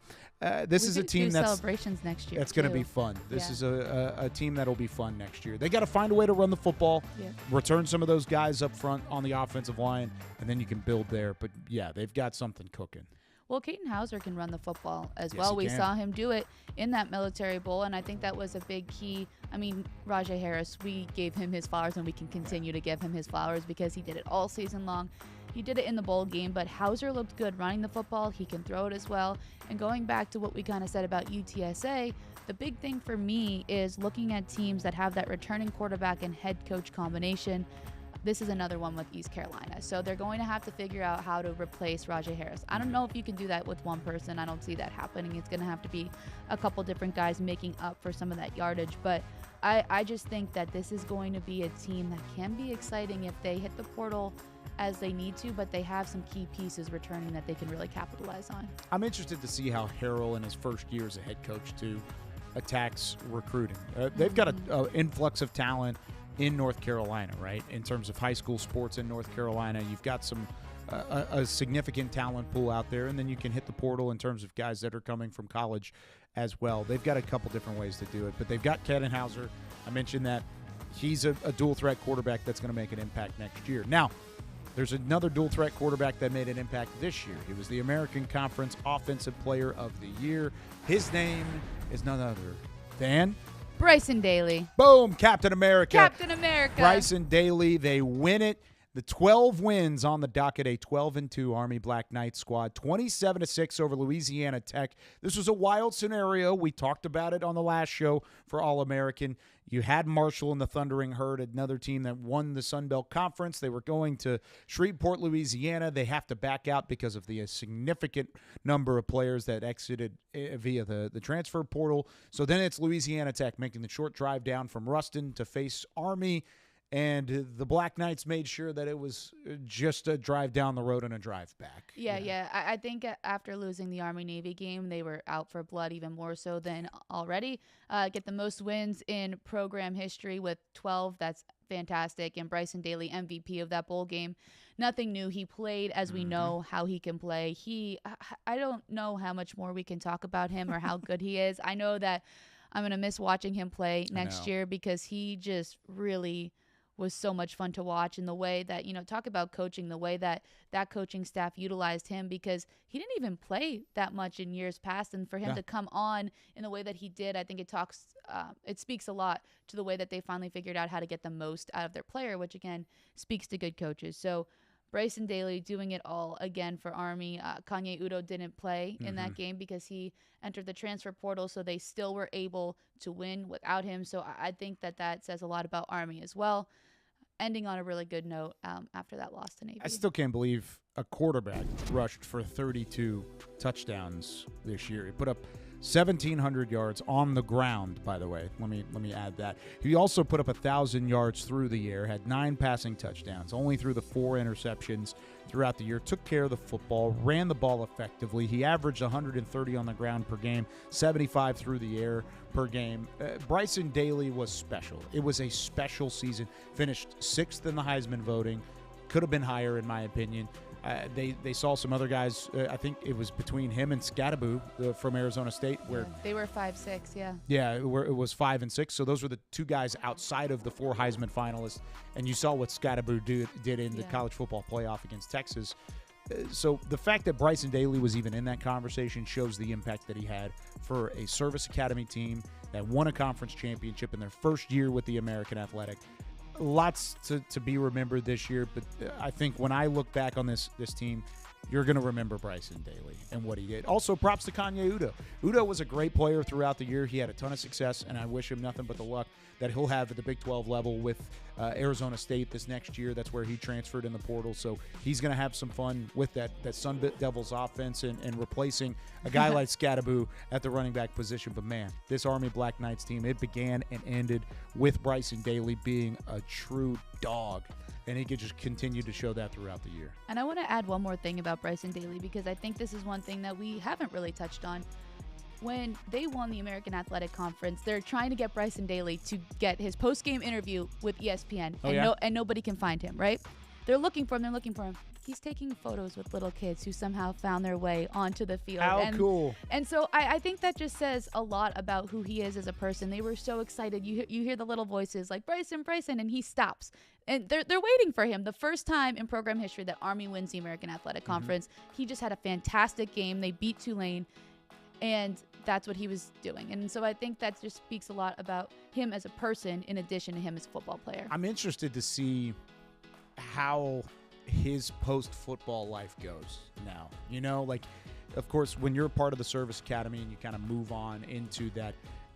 This is a team that's celebrations next year. That's going to be fun. This is a team that'll be fun next year. They got to find a way to run the football, return some of those guys up front on the offensive line, and then you can build there. But, yeah, they've got something cooking. Well, Caden Hauser can run the football as well. We saw him do it in that Military Bowl, and I think that was a big key. I mean, Rajay Harris, we gave him his flowers, and we can continue to give him his flowers because he did it all season long. He did it in the bowl game, but Hauser looked good running the football. He can throw it as well. And going back to what we kind of said about UTSA, the big thing for me is looking at teams that have that returning quarterback and head coach combination. This is another one with East Carolina. So they're going to have to figure out how to replace Rajay Harris. I don't know if you can do that with one person. I don't see that happening. It's going to have to be a couple different guys making up for some of that yardage. But I just think that this is going to be a team that can be exciting if they hit the portal as they need to, but they have some key pieces returning that they can really capitalize on. I'm interested to see how Harrell in his first year as a head coach too attacks recruiting. They've got an influx of talent in North Carolina, right? In terms of high school sports in North Carolina, you've got some a significant talent pool out there, and then you can hit the portal in terms of guys that are coming from college as well. They've got a couple different ways to do it, but they've got Caden Hauser. I mentioned that he's a dual threat quarterback that's going to make an impact next year. Now, there's another dual threat quarterback that made an impact this year. He was the American Conference Offensive Player of the Year. His name is none other than Bryson Daly. Boom, Captain America. Captain America. Bryson Daly, they win it. The 12 wins on the docket, a 12-2 Army Black Knights squad, 27-6 over Louisiana Tech. This was a wild scenario. We talked about it on the last show for All-American. You had Marshall and the Thundering Herd, another team that won the Sun Belt Conference. They were going to Shreveport, Louisiana. They have to back out because of the significant number of players that exited via the transfer portal. So then it's Louisiana Tech making the short drive down from Ruston to face Army. And the Black Knights made sure that it was just a drive down the road and a drive back. Yeah. I think after losing the Army-Navy game, they were out for blood even more so than already. Get the most wins in program history with 12. That's fantastic. And Bryson Daly, MVP of that bowl game. Nothing new. He played as we know how he can play. I don't know how much more we can talk about him or how good he is. I know that I'm going to miss watching him play next year because he just really was so much fun to watch, and the way that, talk about coaching, the way that coaching staff utilized him, because he didn't even play that much in years past, and for him to come on in the way that he did, I think it speaks a lot to the way that they finally figured out how to get the most out of their player, which again speaks to good coaches. So Bryson Daly doing it all again for Army. Kanye Udo didn't play in that game because he entered the transfer portal, so they still were able to win without him. So I think that says a lot about Army as well. Ending on a really good note after that loss to Navy. I still can't believe a quarterback rushed for 32 touchdowns this year. He put up 1,700 yards on the ground, by the way. Let me add that. He also put up 1,000 yards through the air, had 9 passing touchdowns, only threw the 4 interceptions throughout the year, took care of the football, ran the ball effectively. He averaged 130 on the ground per game, 75 through the air per game. Bryson Daly was special. It was a special season. Finished 6th in the Heisman voting. Could have been higher, in my opinion. They saw some other guys. I think it was between him and Scadaboo from Arizona State, where they were 5-6. Yeah, it was 5 and 6. So those were the 2 guys outside of the 4 Heisman finalists. And you saw what Scadaboo did in the college football playoff against Texas. So the fact that Bryson Daly was even in that conversation shows the impact that he had for a service academy team that won a conference championship in their first year with the American Athletic. Lots to be remembered this year, but I think when I look back on this team, you're going to remember Bryson Daly and what he did. Also, props to Kanye Udo. Udo was a great player throughout the year. He had a ton of success, and I wish him nothing but the luck that he'll have at the Big 12 level with Arizona State this next year. That's where he transferred in the portal, so he's going to have some fun with that Sun Devils offense and replacing a guy like Scadaboo at the running back position. But, man, this Army Black Knights team, it began and ended with Bryson Daly being a true dog. And he could just continue to show that throughout the year. And I want to add one more thing about Bryson Daly, because I think this is one thing that we haven't really touched on. When they won the American Athletic Conference, they're trying to get Bryson Daly to get his post-game interview with ESPN, and nobody can find him, right? They're looking for him. He's taking photos with little kids who somehow found their way onto the field. How cool. And so I think that just says a lot about who he is as a person. They were so excited. You hear the little voices like, Bryson, and he stops. And they're waiting for him. The first time in program history that Army wins the American Athletic Conference, he just had a fantastic game. They beat Tulane, and that's what he was doing. And so I think that just speaks a lot about him as a person in addition to him as a football player. I'm interested to see how his post-football life goes now. You know, like, of course, when you're a part of the service academy and you kind of move on into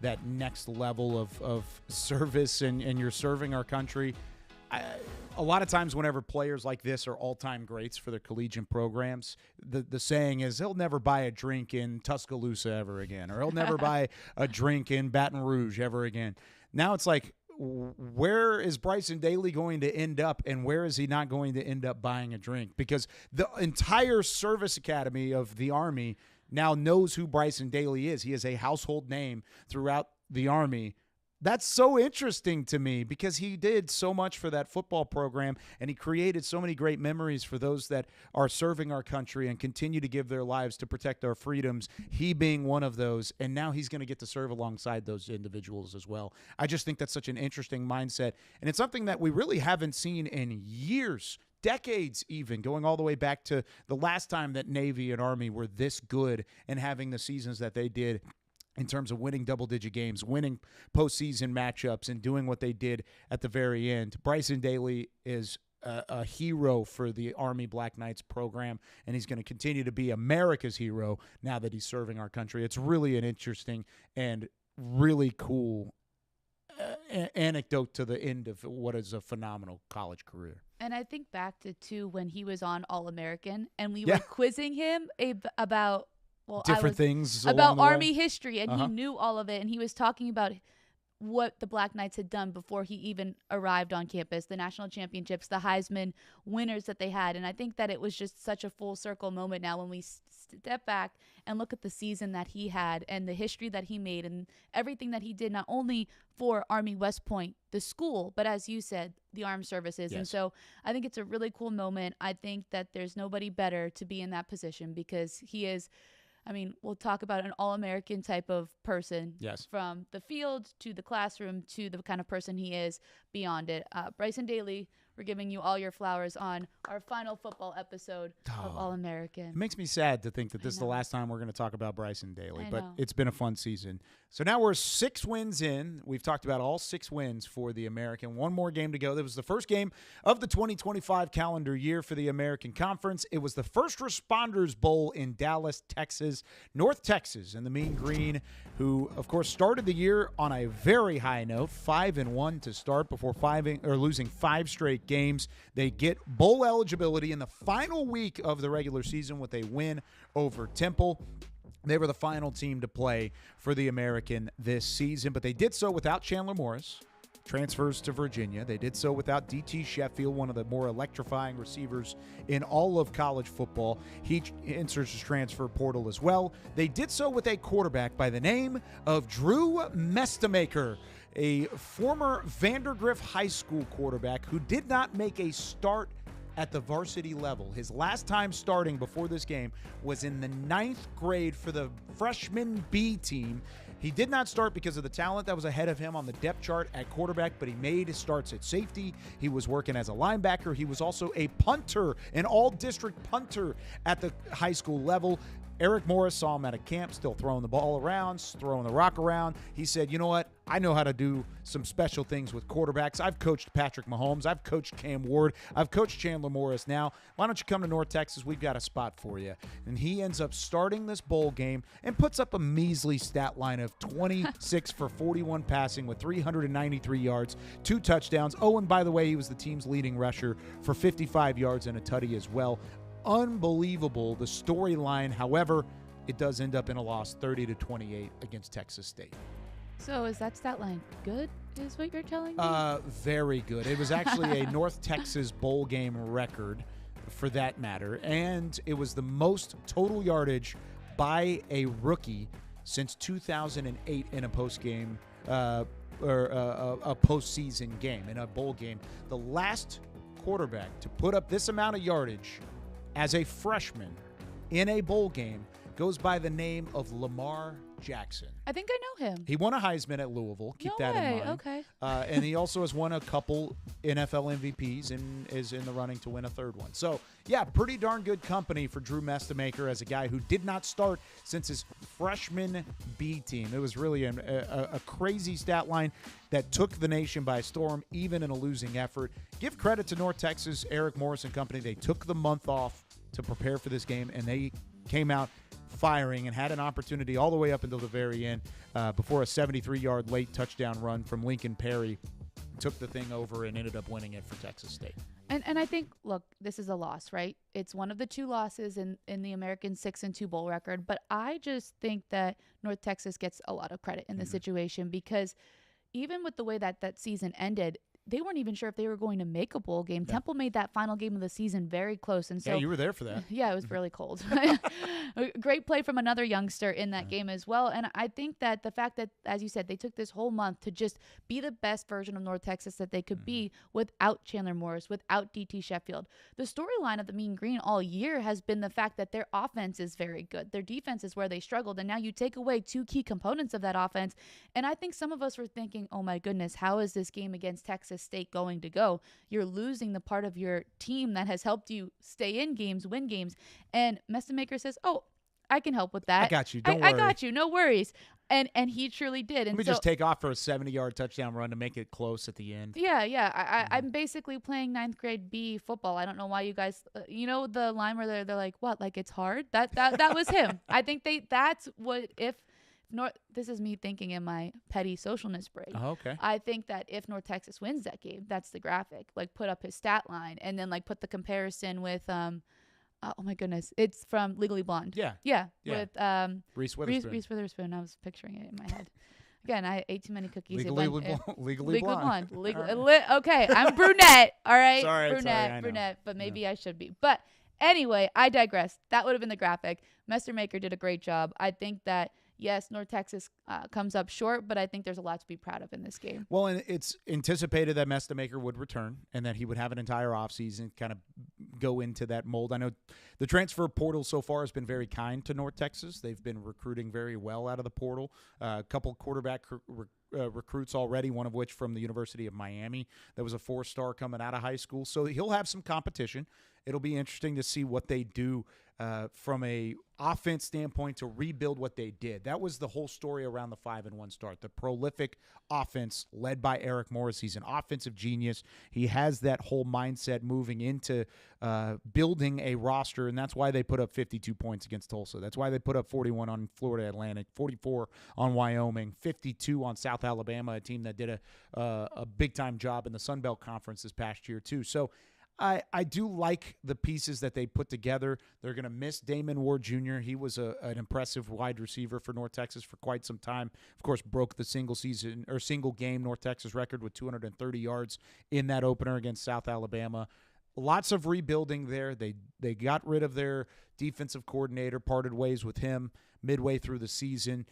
that next level of service and you're serving our country, a lot of times whenever players like this are all-time greats for their collegiate programs, the saying is he'll never buy a drink in Tuscaloosa ever again, or he'll never buy a drink in Baton Rouge ever again. Now it's like, where is Bryson Daly going to end up, and where is he not going to end up buying a drink? Because the entire service academy of the Army now knows who Bryson Daly is. He is a household name throughout the Army. That's so interesting to me because he did so much for that football program, and he created so many great memories for those that are serving our country and continue to give their lives to protect our freedoms, he being one of those, and now he's going to get to serve alongside those individuals as well. I just think that's such an interesting mindset, and it's something that we really haven't seen in years, decades even, going all the way back to the last time that Navy and Army were this good and having the seasons that they did in terms of winning double-digit games, winning postseason matchups, and doing what they did at the very end. Bryson Daly is a hero for the Army Black Knights program, and he's going to continue to be America's hero now that he's serving our country. It's really an interesting and really cool anecdote to the end of what is a phenomenal college career. And I think back to when he was on All-American, and we were quizzing him about different things about Army history, and he knew all of it, and he was talking about what the Black Knights had done before he even arrived on campus, the national championships, the Heisman winners that they had. And I think that it was just such a full circle moment now when we step back and look at the season that he had and the history that he made and everything that he did, not only for Army West Point, the school, but as you said, the armed services. Yes. And so I think it's a really cool moment. I think that there's nobody better to be in that position because he is, I mean, we'll talk about an all-American type of person. Yes. From the field to the classroom to the kind of person he is beyond it. Bryson Daly We're giving you all your flowers on our final football episode of All-American. It makes me sad to think that this is the last time we're going to talk about Bryson Daly, but know. it's been a fun season. So now we're 6 wins in. We've talked about all 6 wins for the American. One more game to go. That was the first game of the 2025 calendar year for the American Conference. It was the First Responders Bowl in Dallas, Texas. North Texas and the Mean Green, who, of course, started the year on a very high note, 5-1 to start before losing 5 straight games. They get bowl eligibility in the final week of the regular season with a win over Temple. They were the final team to play for the American this season, but they did so without Chandler Morris, transfers to Virginia. They did so without D.T. Sheffield, one of the more electrifying receivers in all of college football. He enters his transfer portal as well. They did so with a quarterback by the name of Drew Mestemaker, a former Vandergrift High School quarterback who did not make a start at the varsity level. His last time starting before this game was in the 9th grade for the freshman B team. He did not start because of the talent that was ahead of him on the depth chart at quarterback, but he made his starts at safety. He was working as a linebacker. He was also a punter, an all-district punter at the high school level. Eric Morris saw him at a camp, still throwing the ball around, throwing the rock around. He said, you know what? I know how to do some special things with quarterbacks. I've coached Patrick Mahomes. I've coached Cam Ward. I've coached Chandler Morris. Now, why don't you come to North Texas? We've got a spot for you. And he ends up starting this bowl game and puts up a measly stat line of 26 for 41 passing with 393 yards, 2 touchdowns. Oh, and by the way, he was the team's leading rusher for 55 yards and a tutty as well. Unbelievable, the storyline. However, it does end up in a loss 30-28 against Texas State. So is that stat line good, is what you're telling me? Very good. It was actually a North Texas bowl game record for that matter, and it was the most total yardage by a rookie since 2008 in a postgame or a postseason game, in a bowl game. The last quarterback to put up this amount of yardage as a freshman in a bowl game goes by the name of Lamar Jackson. I think I know him. He won a Heisman at Louisville. Keep that in mind. Okay. And he also has won a couple NFL MVPs and is in the running to win a 3rd one. So, yeah, pretty darn good company for Drew Mestemaker as a guy who did not start since his freshman B team. It was really a crazy stat line that took the nation by storm, even in a losing effort. Give credit to North Texas, Eric Morris and company. They took the month off to prepare for this game, and they came out firing and had an opportunity all the way up until the very end before a 73-yard late touchdown run from Lincoln Perry took the thing over and ended up winning it for Texas State. And I think, look, this is a loss, right? It's one of the 2 losses in the American 6-2 bowl record. But I just think that North Texas gets a lot of credit in this situation because even with the way that season ended, they weren't even sure if they were going to make a bowl game. Yeah. Temple made that final game of the season very close. And so, yeah, you were there for that. Yeah, it was really cold. Great play from another youngster in that game as well. And I think that the fact that, as you said, they took this whole month to just be the best version of North Texas that they could be without Chandler Morris, without D.T. Sheffield. The storyline of the Mean Green all year has been the fact that their offense is very good. Their defense is where they struggled. And now you take away 2 key components of that offense. And I think some of us were thinking, oh my goodness, how is this game against Texas State going to go? You're losing the part of your team that has helped you stay in games, win games. And Mestemaker says, oh, I can help with that. I got you. Don't worry. I got you. No worries. And he truly did. And Let me just take off for a 70-yard touchdown run to make it close at the end. Yeah. I'm basically playing 9th grade B football. I don't know why you guys, you know, the line where they're like, what? Like it's hard? That was him. I think that's what this is me thinking in my petty socialness brain. Oh, okay. I think that if North Texas wins that game, that's the graphic. Like put up his stat line and then like put the comparison with oh my goodness, it's from Legally Blonde. Yeah. With Reese Witherspoon. Reese Witherspoon. I was picturing it in my head. Again, I ate too many cookies. Legally blonde. Okay, I'm brunette. All right, Sorry, brunette. But maybe I should be. But anyway, I digress. That would have been the graphic. Mestemaker did a great job. I think that. Yes, North Texas comes up short, but I think there's a lot to be proud of in this game. Well, and it's anticipated that Mestemaker would return and that he would have an entire offseason kind of go into that mold. I know the transfer portal so far has been very kind to North Texas. They've been recruiting very well out of the portal. A couple quarterback recruits already, one of which from the University of Miami. That was a 4-star coming out of high school. So he'll have some competition. It'll be interesting to see what they do from a offense standpoint to rebuild what they did. That was the whole story around the 5-1 start. The prolific offense led by Eric Morris. He's an offensive genius. He has that whole mindset moving into building a roster, and that's why they put up 52 points against Tulsa. That's why they put up 41 on Florida Atlantic, 44 on Wyoming, 52 on South Alabama, a team that did a big-time job in the Sun Belt Conference this past year too. So I do like the pieces that they put together. They're going to miss Damon Ward Jr. He was an impressive wide receiver for North Texas for quite some time. Of course, broke the single game North Texas record with 230 yards in that opener against South Alabama. Lots of rebuilding there. They got rid of their defensive coordinator, parted ways with him midway through the season.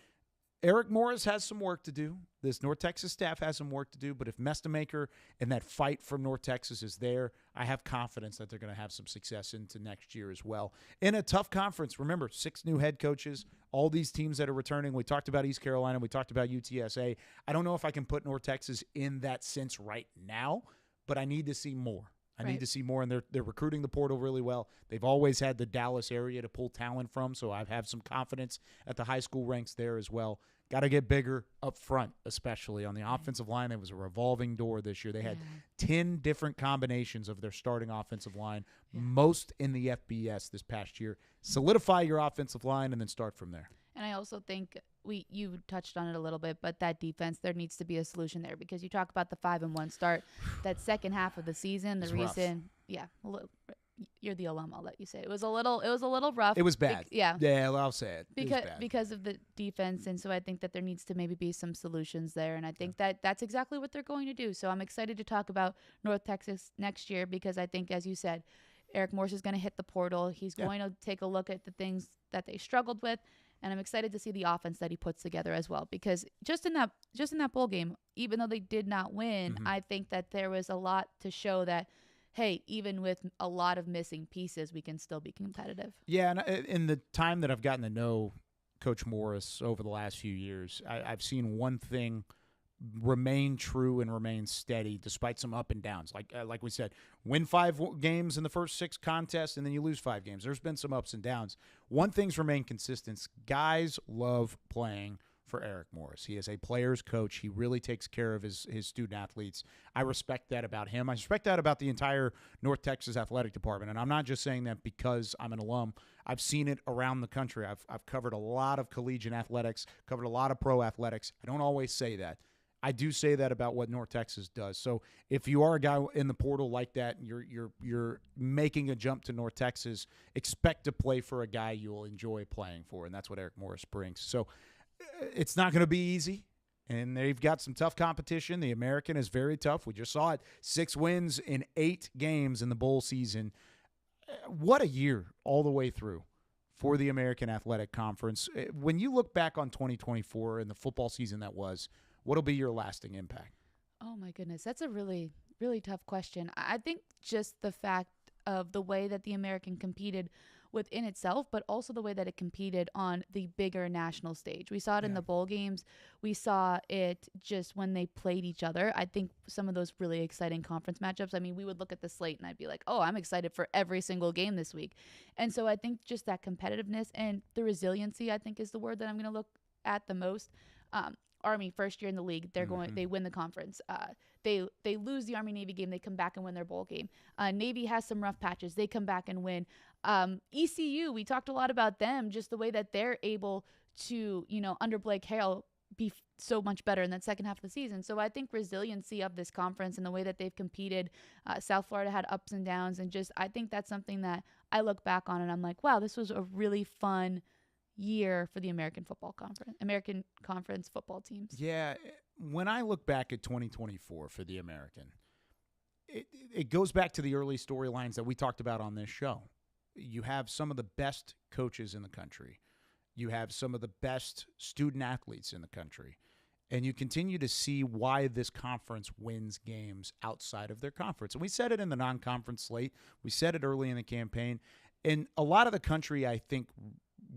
Eric Morris has some work to do. This North Texas staff has some work to do, but if Mestemaker and that fight from North Texas is there, I have confidence that they're going to have some success into next year as well. In a tough conference, remember, 6 new head coaches, all these teams that are returning. We talked about East Carolina. We talked about UTSA. I don't know if I can put North Texas in that sense right now, but I need to see more. I need to see more, and they're recruiting the portal really well. They've always had the Dallas area to pull talent from, so I have some confidence at the high school ranks there as well. Got to get bigger up front, especially on the offensive line. It was a revolving door this year. They had 10 different combinations of their starting offensive line, most in the FBS this past year. Solidify your offensive line and then start from there. And I also think you touched on it a little bit, but that defense, there needs to be a solution there because you talk about the 5-1 start, that second half of the season, you're the alum. I'll let you say it. It was a little rough. It was bad. I'll say it. Because of the defense, and so I think that there needs to maybe be some solutions there, and I think that that's exactly what they're going to do. So I'm excited to talk about North Texas next year because I think, as you said, Eric Morse is going to hit the portal. He's going to take a look at the things that they struggled with. And I'm excited to see the offense that he puts together as well, because just in that bowl game, even though they did not win, I think that there was a lot to show that, hey, even with a lot of missing pieces, we can still be competitive. Yeah, and in the time that I've gotten to know Coach Morris over the last few years, I've seen one thing remain true and remain steady despite some up and downs. Like we said, win 5 games in the first 6 contests and then you lose 5 games. There's been some ups and downs. One thing's remained consistent. Guys love playing for Eric Morris. He is a player's coach. He really takes care of his student athletes. I respect that about him. I respect that about the entire North Texas athletic department. And I'm not just saying that because I'm an alum. I've seen it around the country. I've covered a lot of collegiate athletics, covered a lot of pro athletics. I don't always say that. I do say that about what North Texas does. So if you are a guy in the portal like that, and you're making a jump to North Texas, expect to play for a guy you'll enjoy playing for, and that's what Eric Morris brings. So it's not going to be easy, and they've got some tough competition. The American is very tough. We just saw it, 6 wins in 8 games in the bowl season. What a year all the way through for the American Athletic Conference. When you look back on 2024 and the football season that was, what'll be your lasting impact? Oh, my goodness. That's a really, really tough question. I think just the fact of the way that the American competed within itself, but also the way that it competed on the bigger national stage. We saw it in the bowl games. We saw it just when they played each other. I think some of those really exciting conference matchups, I mean, we would look at the slate and I'd be like, oh, I'm excited for every single game this week. And so I think just that competitiveness and the resiliency, I think, is the word that I'm going to look at the most. Army, first year in the league, they win the conference. They lose the Army-Navy game. They come back and win their bowl game. Navy has some rough patches. They come back and win. ECU, we talked a lot about them, just the way that they're able to, under Blake Harrell, be so much better in that second half of the season. So I think resiliency of this conference and the way that they've competed, South Florida had ups and downs, and just I think that's something that I look back on and I'm like, wow, this was a really fun year for the American Conference football teams. Yeah, when I look back at 2024 for the American, it goes back to the early storylines that we talked about on this show. You have some of the best coaches in the country. You have some of the best student athletes in the country. And you continue to see why this conference wins games outside of their conference. And we said it in the non-conference slate. We said it early in the campaign. And a lot of the country, I think,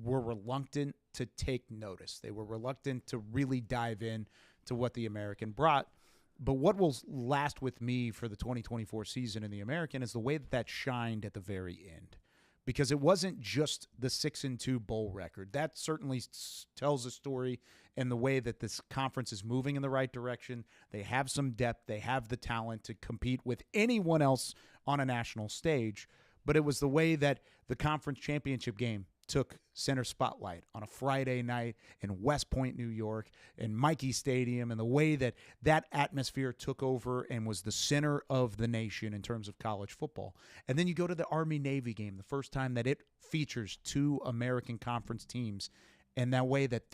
were reluctant to take notice. They were reluctant to really dive in to what the American brought. But what will last with me for the 2024 season in the American is the way that shined at the very end. Because it wasn't just the 6-2 bowl record. That certainly tells a story in the way that this conference is moving in the right direction. They have some depth. They have the talent to compete with anyone else on a national stage. But it was the way that the conference championship game took center spotlight on a Friday night in West Point, New York, in Michie Stadium, and the way that atmosphere took over and was the center of the nation in terms of college football. And then you go to the Army-Navy game, the first time that it features two American Conference teams, and that way that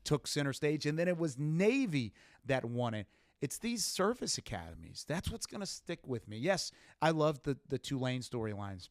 took center stage, and then it was Navy that won it. It's these service academies. That's what's going to stick with me. Yes, I love the Tulane storylines.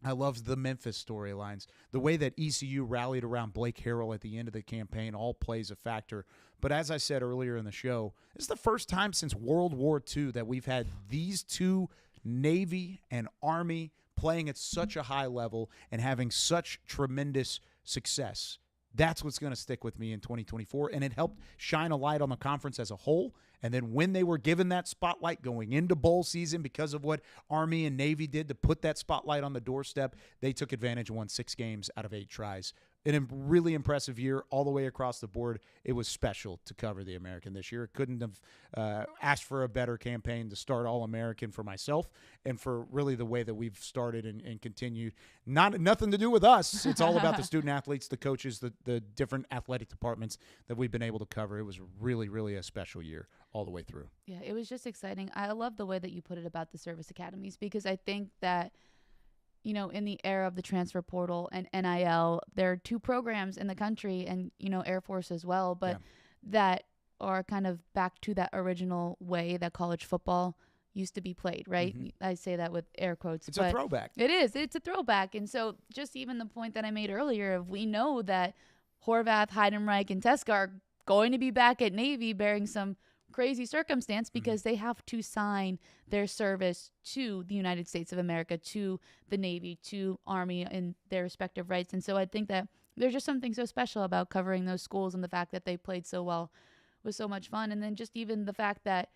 I loved the Memphis storylines. The way that ECU rallied around Blake Harrell at the end of the campaign all plays a factor. But as I said earlier in the show, this is the first time since World War II that we've had these two, Navy and Army, playing at such a high level and having such tremendous success. That's what's going to stick with me in 2024, and it helped shine a light on the conference as a whole. And then when they were given that spotlight going into bowl season because of what Army and Navy did to put that spotlight on the doorstep, they took advantage and won 6 games out of 8 tries. A really impressive year all the way across the board. It was special to cover the American this year. Couldn't have asked for a better campaign to start All-American for myself and for really the way that we've started and continued. Nothing to do with us. It's all about the student-athletes, the coaches, the different athletic departments that we've been able to cover. It was really, really a special year all the way through. Yeah, it was just exciting. I love the way that you put it about the service academies because I think that in the era of the transfer portal and NIL, there are 2 programs in the country and, Air Force as well, but that are kind of back to that original way that college football used to be played, right? Mm-hmm. I say that with air quotes. It's a throwback. It is. It's a throwback. And so just even the point that I made earlier, we know that Horvath, Heidenreich, and Teska are going to be back at Navy bearing some crazy circumstance because they have to sign their service to the United States of America, to the Navy, to Army in their respective rights. And so I think that there's just something so special about covering those schools, and the fact that they played so well was so much fun. And then just even the fact that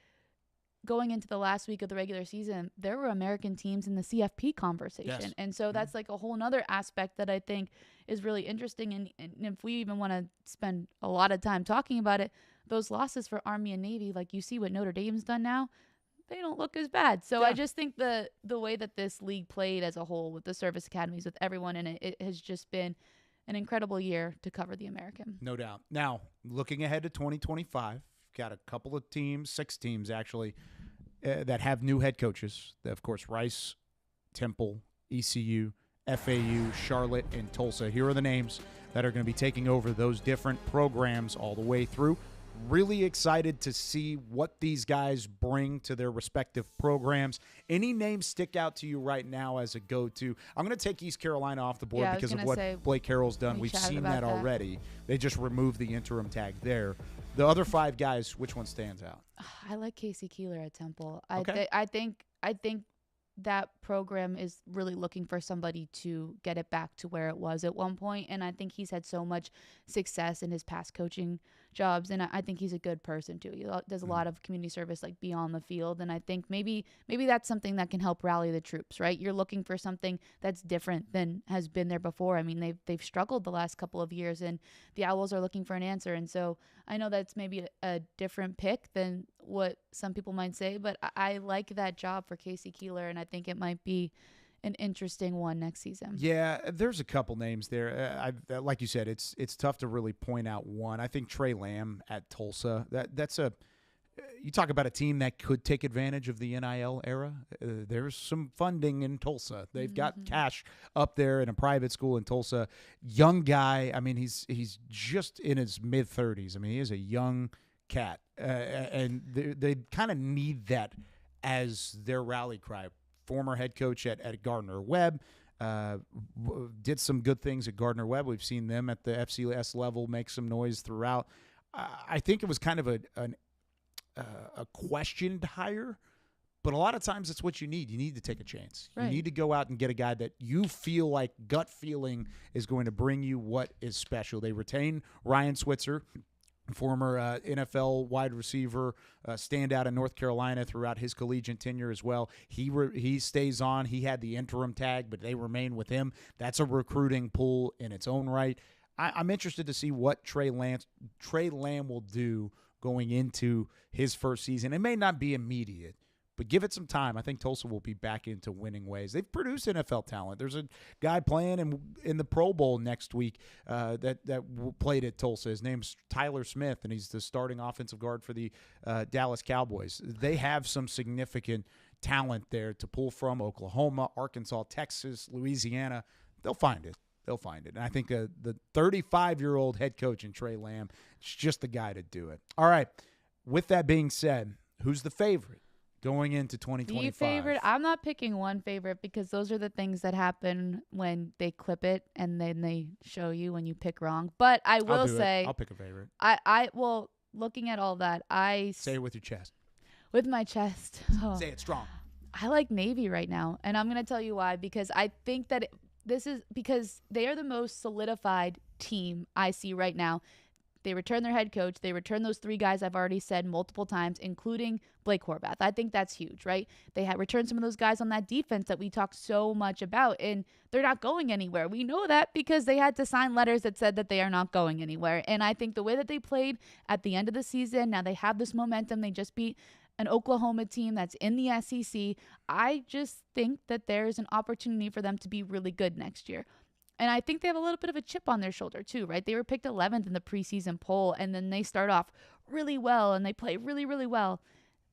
going into the last week of the regular season, there were American teams in the CFP conversation. Yes. And so that's like a whole nother aspect that I think is really interesting. And if we even want to spend a lot of time talking about it, those losses for Army and Navy, like you see what Notre Dame's done now, they don't look as bad. So I just think the way that this league played as a whole with the service academies, with everyone in it, it has just been an incredible year to cover the American. No doubt. Now, looking ahead to 2025, got a couple of teams, 6 teams actually, that have new head coaches. Of course, Rice, Temple, ECU, FAU, Charlotte, and Tulsa. Here are the names that are going to be taking over those different programs all the way through. Really excited to see what these guys bring to their respective programs. Any names stick out to you right now as a go-to? I'm going to take East Carolina off the board because of what Blake Harrell's done. We've seen that already. They just removed the interim tag there. The other 5 guys, which one stands out? I like Casey Keeler at Temple. Okay. I think that program is really looking for somebody to get it back to where it was at one point, and I think he's had so much success in his past coaching jobs, and I think he's a good person too. He does a lot of community service like beyond the field, and I think maybe that's something that can help rally the troops, right? You're looking for something that's different than has been there before. I mean, they've struggled the last couple of years, and the Owls are looking for an answer, and so I know that's maybe a different pick than what some people might say, but I like that job for Casey Keeler, and I think it might be an interesting one next season. Yeah, there's a couple names there. Like you said, it's tough to really point out one. I think Trey Lamb at Tulsa. You talk about a team that could take advantage of the NIL era. There's some funding in Tulsa. They've got cash up there in a private school in Tulsa. Young guy. I mean, he's just in his mid-30s. I mean, he is a young cat, and they kind of need that as their rally cry. Former head coach at Gardner-Webb, did some good things at Gardner-Webb. We've seen them at the FCS level make some noise throughout. I think it was kind of a questioned hire, but a lot of times it's what you need. You need to take a chance. Right. You need to go out and get a guy that you feel like gut feeling is going to bring you what is special. They retain Ryan Switzer, former NFL wide receiver, standout in North Carolina throughout his collegiate tenure as well. He stays on. He had the interim tag, but they remain with him. That's a recruiting pool in its own right. I'm interested to see what Trey Lamb will do going into his first season. It may not be immediate, but give it some time. I think Tulsa will be back into winning ways. They've produced NFL talent. There's a guy playing in the Pro Bowl next week that played at Tulsa. His name's Tyler Smith, and he's the starting offensive guard for the Dallas Cowboys. They have some significant talent there to pull from. Oklahoma, Arkansas, Texas, Louisiana. They'll find it. They'll find it. And I think the 35-year-old head coach in Trey Lamb is just the guy to do it. All right. With that being said, who's the favorite going into 2025? The favorite? I'm not picking one favorite because those are the things that happen when they clip it and then they show you when you pick wrong. But I will say, I'll pick a favorite. Well, looking at all that, say it with your chest. With my chest. Oh. Say it strong. I like Navy right now, and I'm going to tell you why. Because I think that this is because they are the most solidified team I see right now. They return their head coach. They return those 3 guys I've already said multiple times, including Blake Horvath. I think that's huge, right? They had returned some of those guys on that defense that we talked so much about, and they're not going anywhere. We know that because they had to sign letters that said that they are not going anywhere. And I think the way that they played at the end of the season, now they have this momentum. They just beat an Oklahoma team that's in the SEC. I just think that there's an opportunity for them to be really good next year. And I think they have a little bit of a chip on their shoulder too, right? They were picked 11th in the preseason poll, and then they start off really well, and they play really, really well.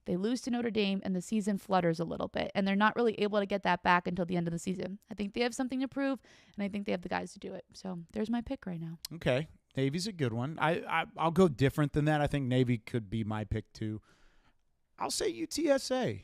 They lose to Notre Dame, and the season flutters a little bit, and they're not really able to get that back until the end of the season. I think they have something to prove, and I think they have the guys to do it. So there's my pick right now. Okay. Navy's a good one. I'll go different than that. I think Navy could be my pick too. I'll say UTSA.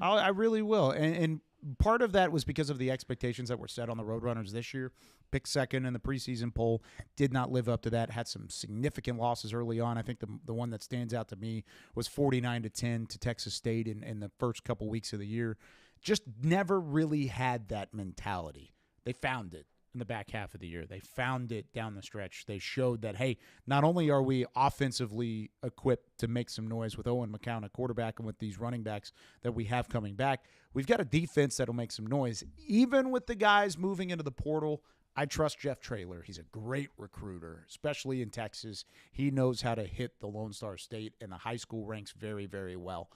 I really will. And part of that was because of the expectations that were set on the Roadrunners this year. Picked second in the preseason poll, did not live up to that, had some significant losses early on. I think the one that stands out to me was 49-10 to Texas State in the first couple weeks of the year. Just never really had that mentality. They found it in the back half of the year. They found it down the stretch. They showed that, hey, not only are we offensively equipped to make some noise with Owen McCown at quarterback and with these running backs that we have coming back, we've got a defense that'll make some noise. Even with the guys moving into the portal, I trust Jeff Traylor. He's a great recruiter, especially in Texas. He knows how to hit the Lone Star State and the high school ranks very, very well.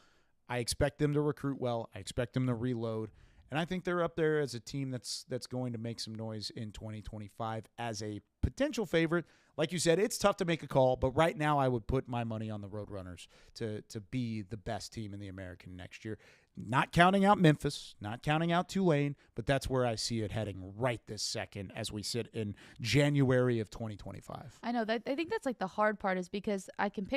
I expect them to recruit well. I expect them to reload. And I think they're up there as a team that's going to make some noise in 2025 as a potential favorite. Like you said, it's tough to make a call, but right now I would put my money on the Roadrunners to be the best team in the American next year. Not counting out Memphis, not counting out Tulane, but that's where I see it heading right this second as we sit in January of 2025. I know that. I think that's like the hard part is because I could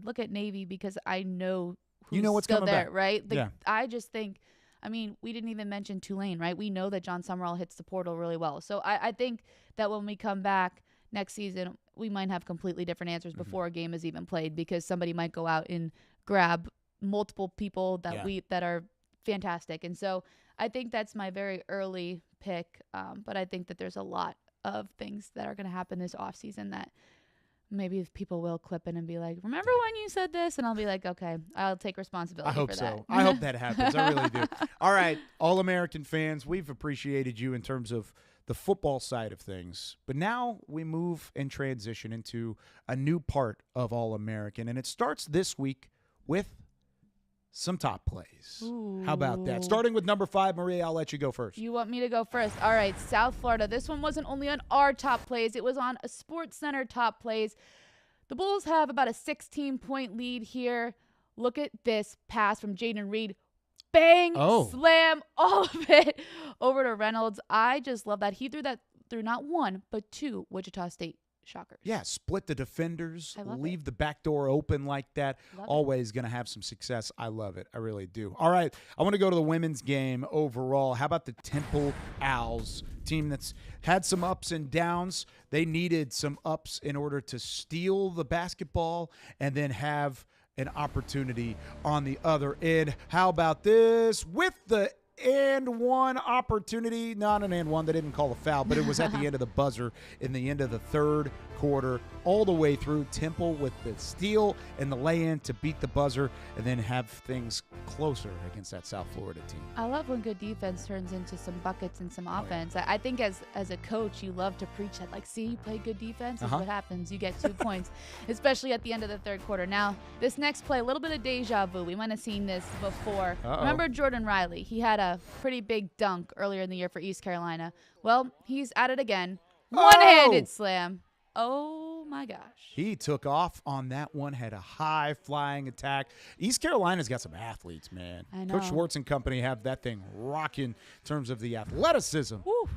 look at Navy because I know who's what's still coming there, back. right? Yeah. I just think, I mean, we didn't even mention Tulane, right? We know that John Summerall hits the portal really well. So I think that when we come back next season, we might have completely different answers before a game is even played because somebody might go out and grab multiple people that are fantastic. And so I think that's my very early pick. But I think that there's a lot of things that are going to happen this offseason that maybe people will clip in and be like, remember when you said this? And I'll be like, okay, I'll take responsibility for that. I hope so. I hope that happens. I really do. All right, All-American fans, we've appreciated you in terms of the football side of things. But now we move and transition into a new part of All-American. And it starts this week with some top plays. Ooh. How about that? Starting with number 5, Maria, I'll let you go first. You want me to go first? All right, South Florida. This one wasn't only on our top plays. It was on a Sports Center top plays. The Bulls have about a 16-point lead here. Look at this pass from Jaden Reed. Bang, slam, all of it over to Reynolds. I just love that. He threw that through not one, but 2 Wichita State shockers. Yeah, split the defenders, leave it. the back door open like that. Always going to have some success. I love it. I really do. All right, I want to go to the women's game overall. How about the Temple Owls, team that's had some ups and downs? They needed some ups in order to steal the basketball and then have an opportunity on the other end. How about this? With the and one opportunity. Not an and one. They didn't call a foul, but it was at the end of the buzzer in the end of the third quarter, all the way through. Temple with the steal and the lay-in to beat the buzzer and then have things closer against that South Florida team. I love when good defense turns into some buckets and some offense. Yeah. I think as a coach, you love to preach that, like, see, you play good defense, is what happens. You get 2 points, especially at the end of the third quarter. Now, this next play, a little bit of deja vu. We might have seen this before. Remember Jordan Riley? He had a pretty big dunk earlier in the year for East Carolina. Well, he's at it again. One-handed slam. Oh, my gosh. He took off on that one, had a high-flying attack. East Carolina's got some athletes, man. I know. Coach Schwartz and company have that thing rocking in terms of the athleticism. Woo.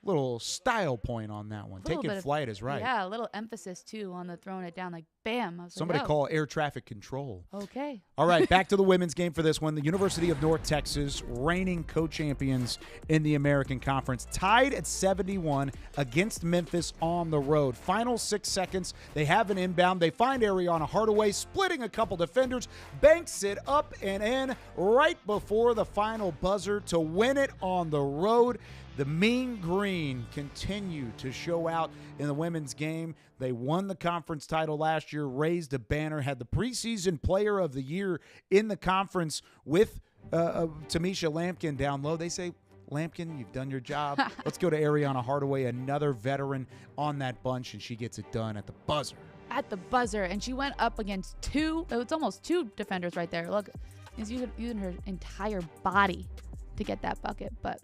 Little style point on that one. Taking flight is right. Yeah, a little emphasis, too, on the throwing it down. Like, bam. I was Somebody like, oh. call air traffic control. Okay. All right, back to the women's game for this one. The University of North Texas, reigning co-champions in the American Conference, tied at 71 against Memphis on the road. Final 6 seconds. They have an inbound. They find Ariana Hardaway splitting a couple defenders, banks it up and in right before the final buzzer to win it on the road. The Mean Green continue to show out in the women's game. They won the conference title last year, raised a banner, had the preseason player of the year in the conference with Tamisha Lampkin down low. They say, Lampkin, you've done your job. Let's go to Ariana Hardaway, another veteran on that bunch, and she gets it done at the buzzer. At the buzzer, and she went up against it's almost two defenders right there. Look, she's using her entire body to get that bucket, but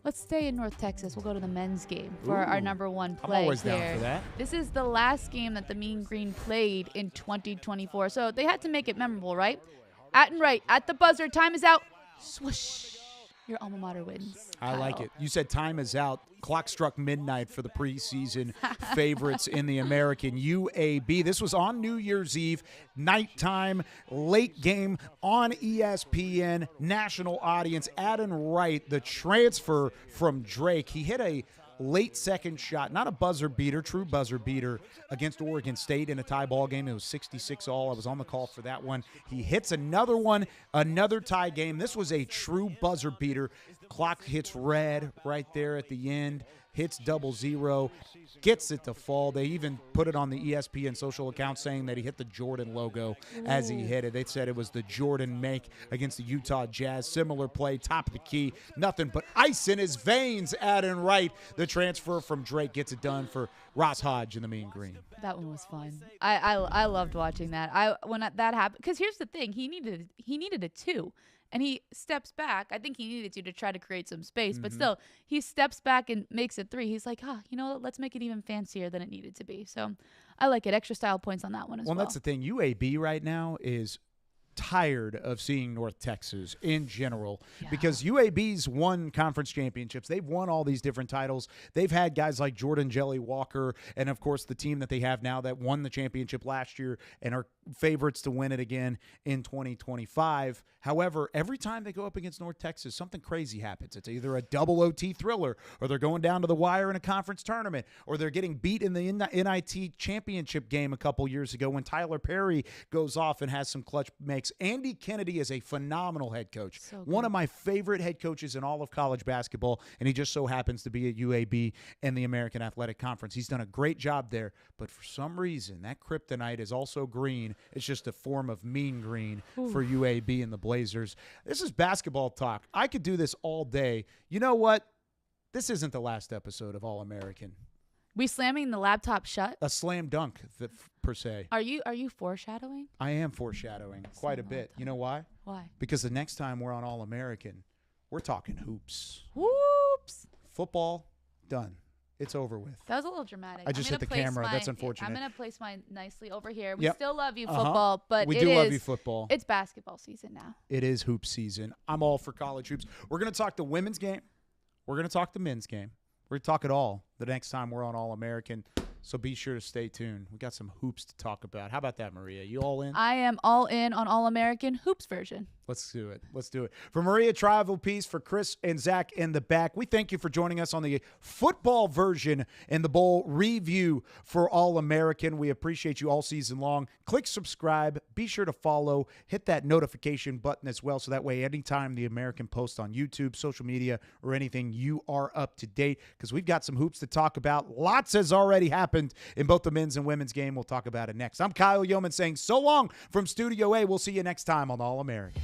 let's stay in North Texas. We'll go to the men's game for our number one play. I'm always here. down for that. This is the last game that the Mean Green played in 2024, so they had to make it memorable, right? At the buzzer, time is out. Swoosh. Your alma mater wins. I like it. You said time is out. Clock struck midnight for the preseason favorites in the American UAB. This was on New Year's Eve, nighttime, late game on ESPN, national audience. Adam Wright, the transfer from Drake, he hit a late second shot, not a buzzer beater, true buzzer beater against Oregon State in a tie ball game. It was 66-all. I was on the call for that one. He hits another one, another tie game. This was a true buzzer beater. Clock hits red right there at the end, hits 00, gets it to fall. They even put it on the ESPN social account saying that he hit the Jordan logo as he hit it. They said it was the Jordan make against the Utah Jazz. Similar play, top of the key, nothing but ice in his veins. Adam Wright, the transfer from Drake, gets it done for Ross Hodge in the Mean Green. That one was fun. I loved watching that. When that happened, because here's the thing, he needed a 2. And he steps back. I think he needed to try to create some space. But still, he steps back and makes it 3. He's like, let's make it even fancier than it needed to be. So I like it. Extra style points on that one as well. Well, that's the thing. UAB right now is tired of seeing North Texas in general because UAB's won conference championships. They've won all these different titles. They've had guys like Jordan Jelly Walker and, of course, the team that they have now that won the championship last year and are favorites to win it again in 2025. However, every time they go up against North Texas, something crazy happens. It's either a double OT thriller, or they're going down to the wire in a conference tournament, or they're getting beat in the NIT championship game a couple years ago when Tyler Perry goes off and has some clutch makes. Andy Kennedy is a phenomenal head coach. One of my favorite head coaches in all of college basketball, and he just so happens to be at UAB and the American Athletic Conference. He's done a great job there, but for some reason, that kryptonite is also green. It's just a form of mean green for UAB and the Blazers. This is basketball talk. I could do this all day. You know what? This isn't the last episode of All-American. We slamming the laptop shut? A slam dunk, per se. Are you foreshadowing? I am foreshadowing quite a bit. You know why? Why? Because the next time we're on All-American, we're talking hoops. Whoops. Football, done. It's over with. That was a little dramatic. I just hit the camera. That's unfortunate. I'm going to place mine nicely over here. We still love you, football, but we do love you, football. It's basketball season now. It is hoop season. I'm all for college hoops. We're going to talk the women's game. We're going to talk the men's game. We're going to talk it all the next time we're on All-American, so be sure to stay tuned. We got some hoops to talk about. How about that, Maria? You all in? I am all in on All-American hoops version. Let's do it. Let's do it. For Maria Trivelpiece, for Chris and Zach in the back, we thank you for joining us on the football version and the bowl review for All-American. We appreciate you all season long. Click subscribe. Be sure to follow. Hit that notification button as well, so that way anytime the American posts on YouTube, social media, or anything, you are up to date, because we've got some hoops to talk about. Lots has already happened in both the men's and women's game. We'll talk about it next. I'm Kyle Youmans saying so long from Studio A. We'll see you next time on All-American.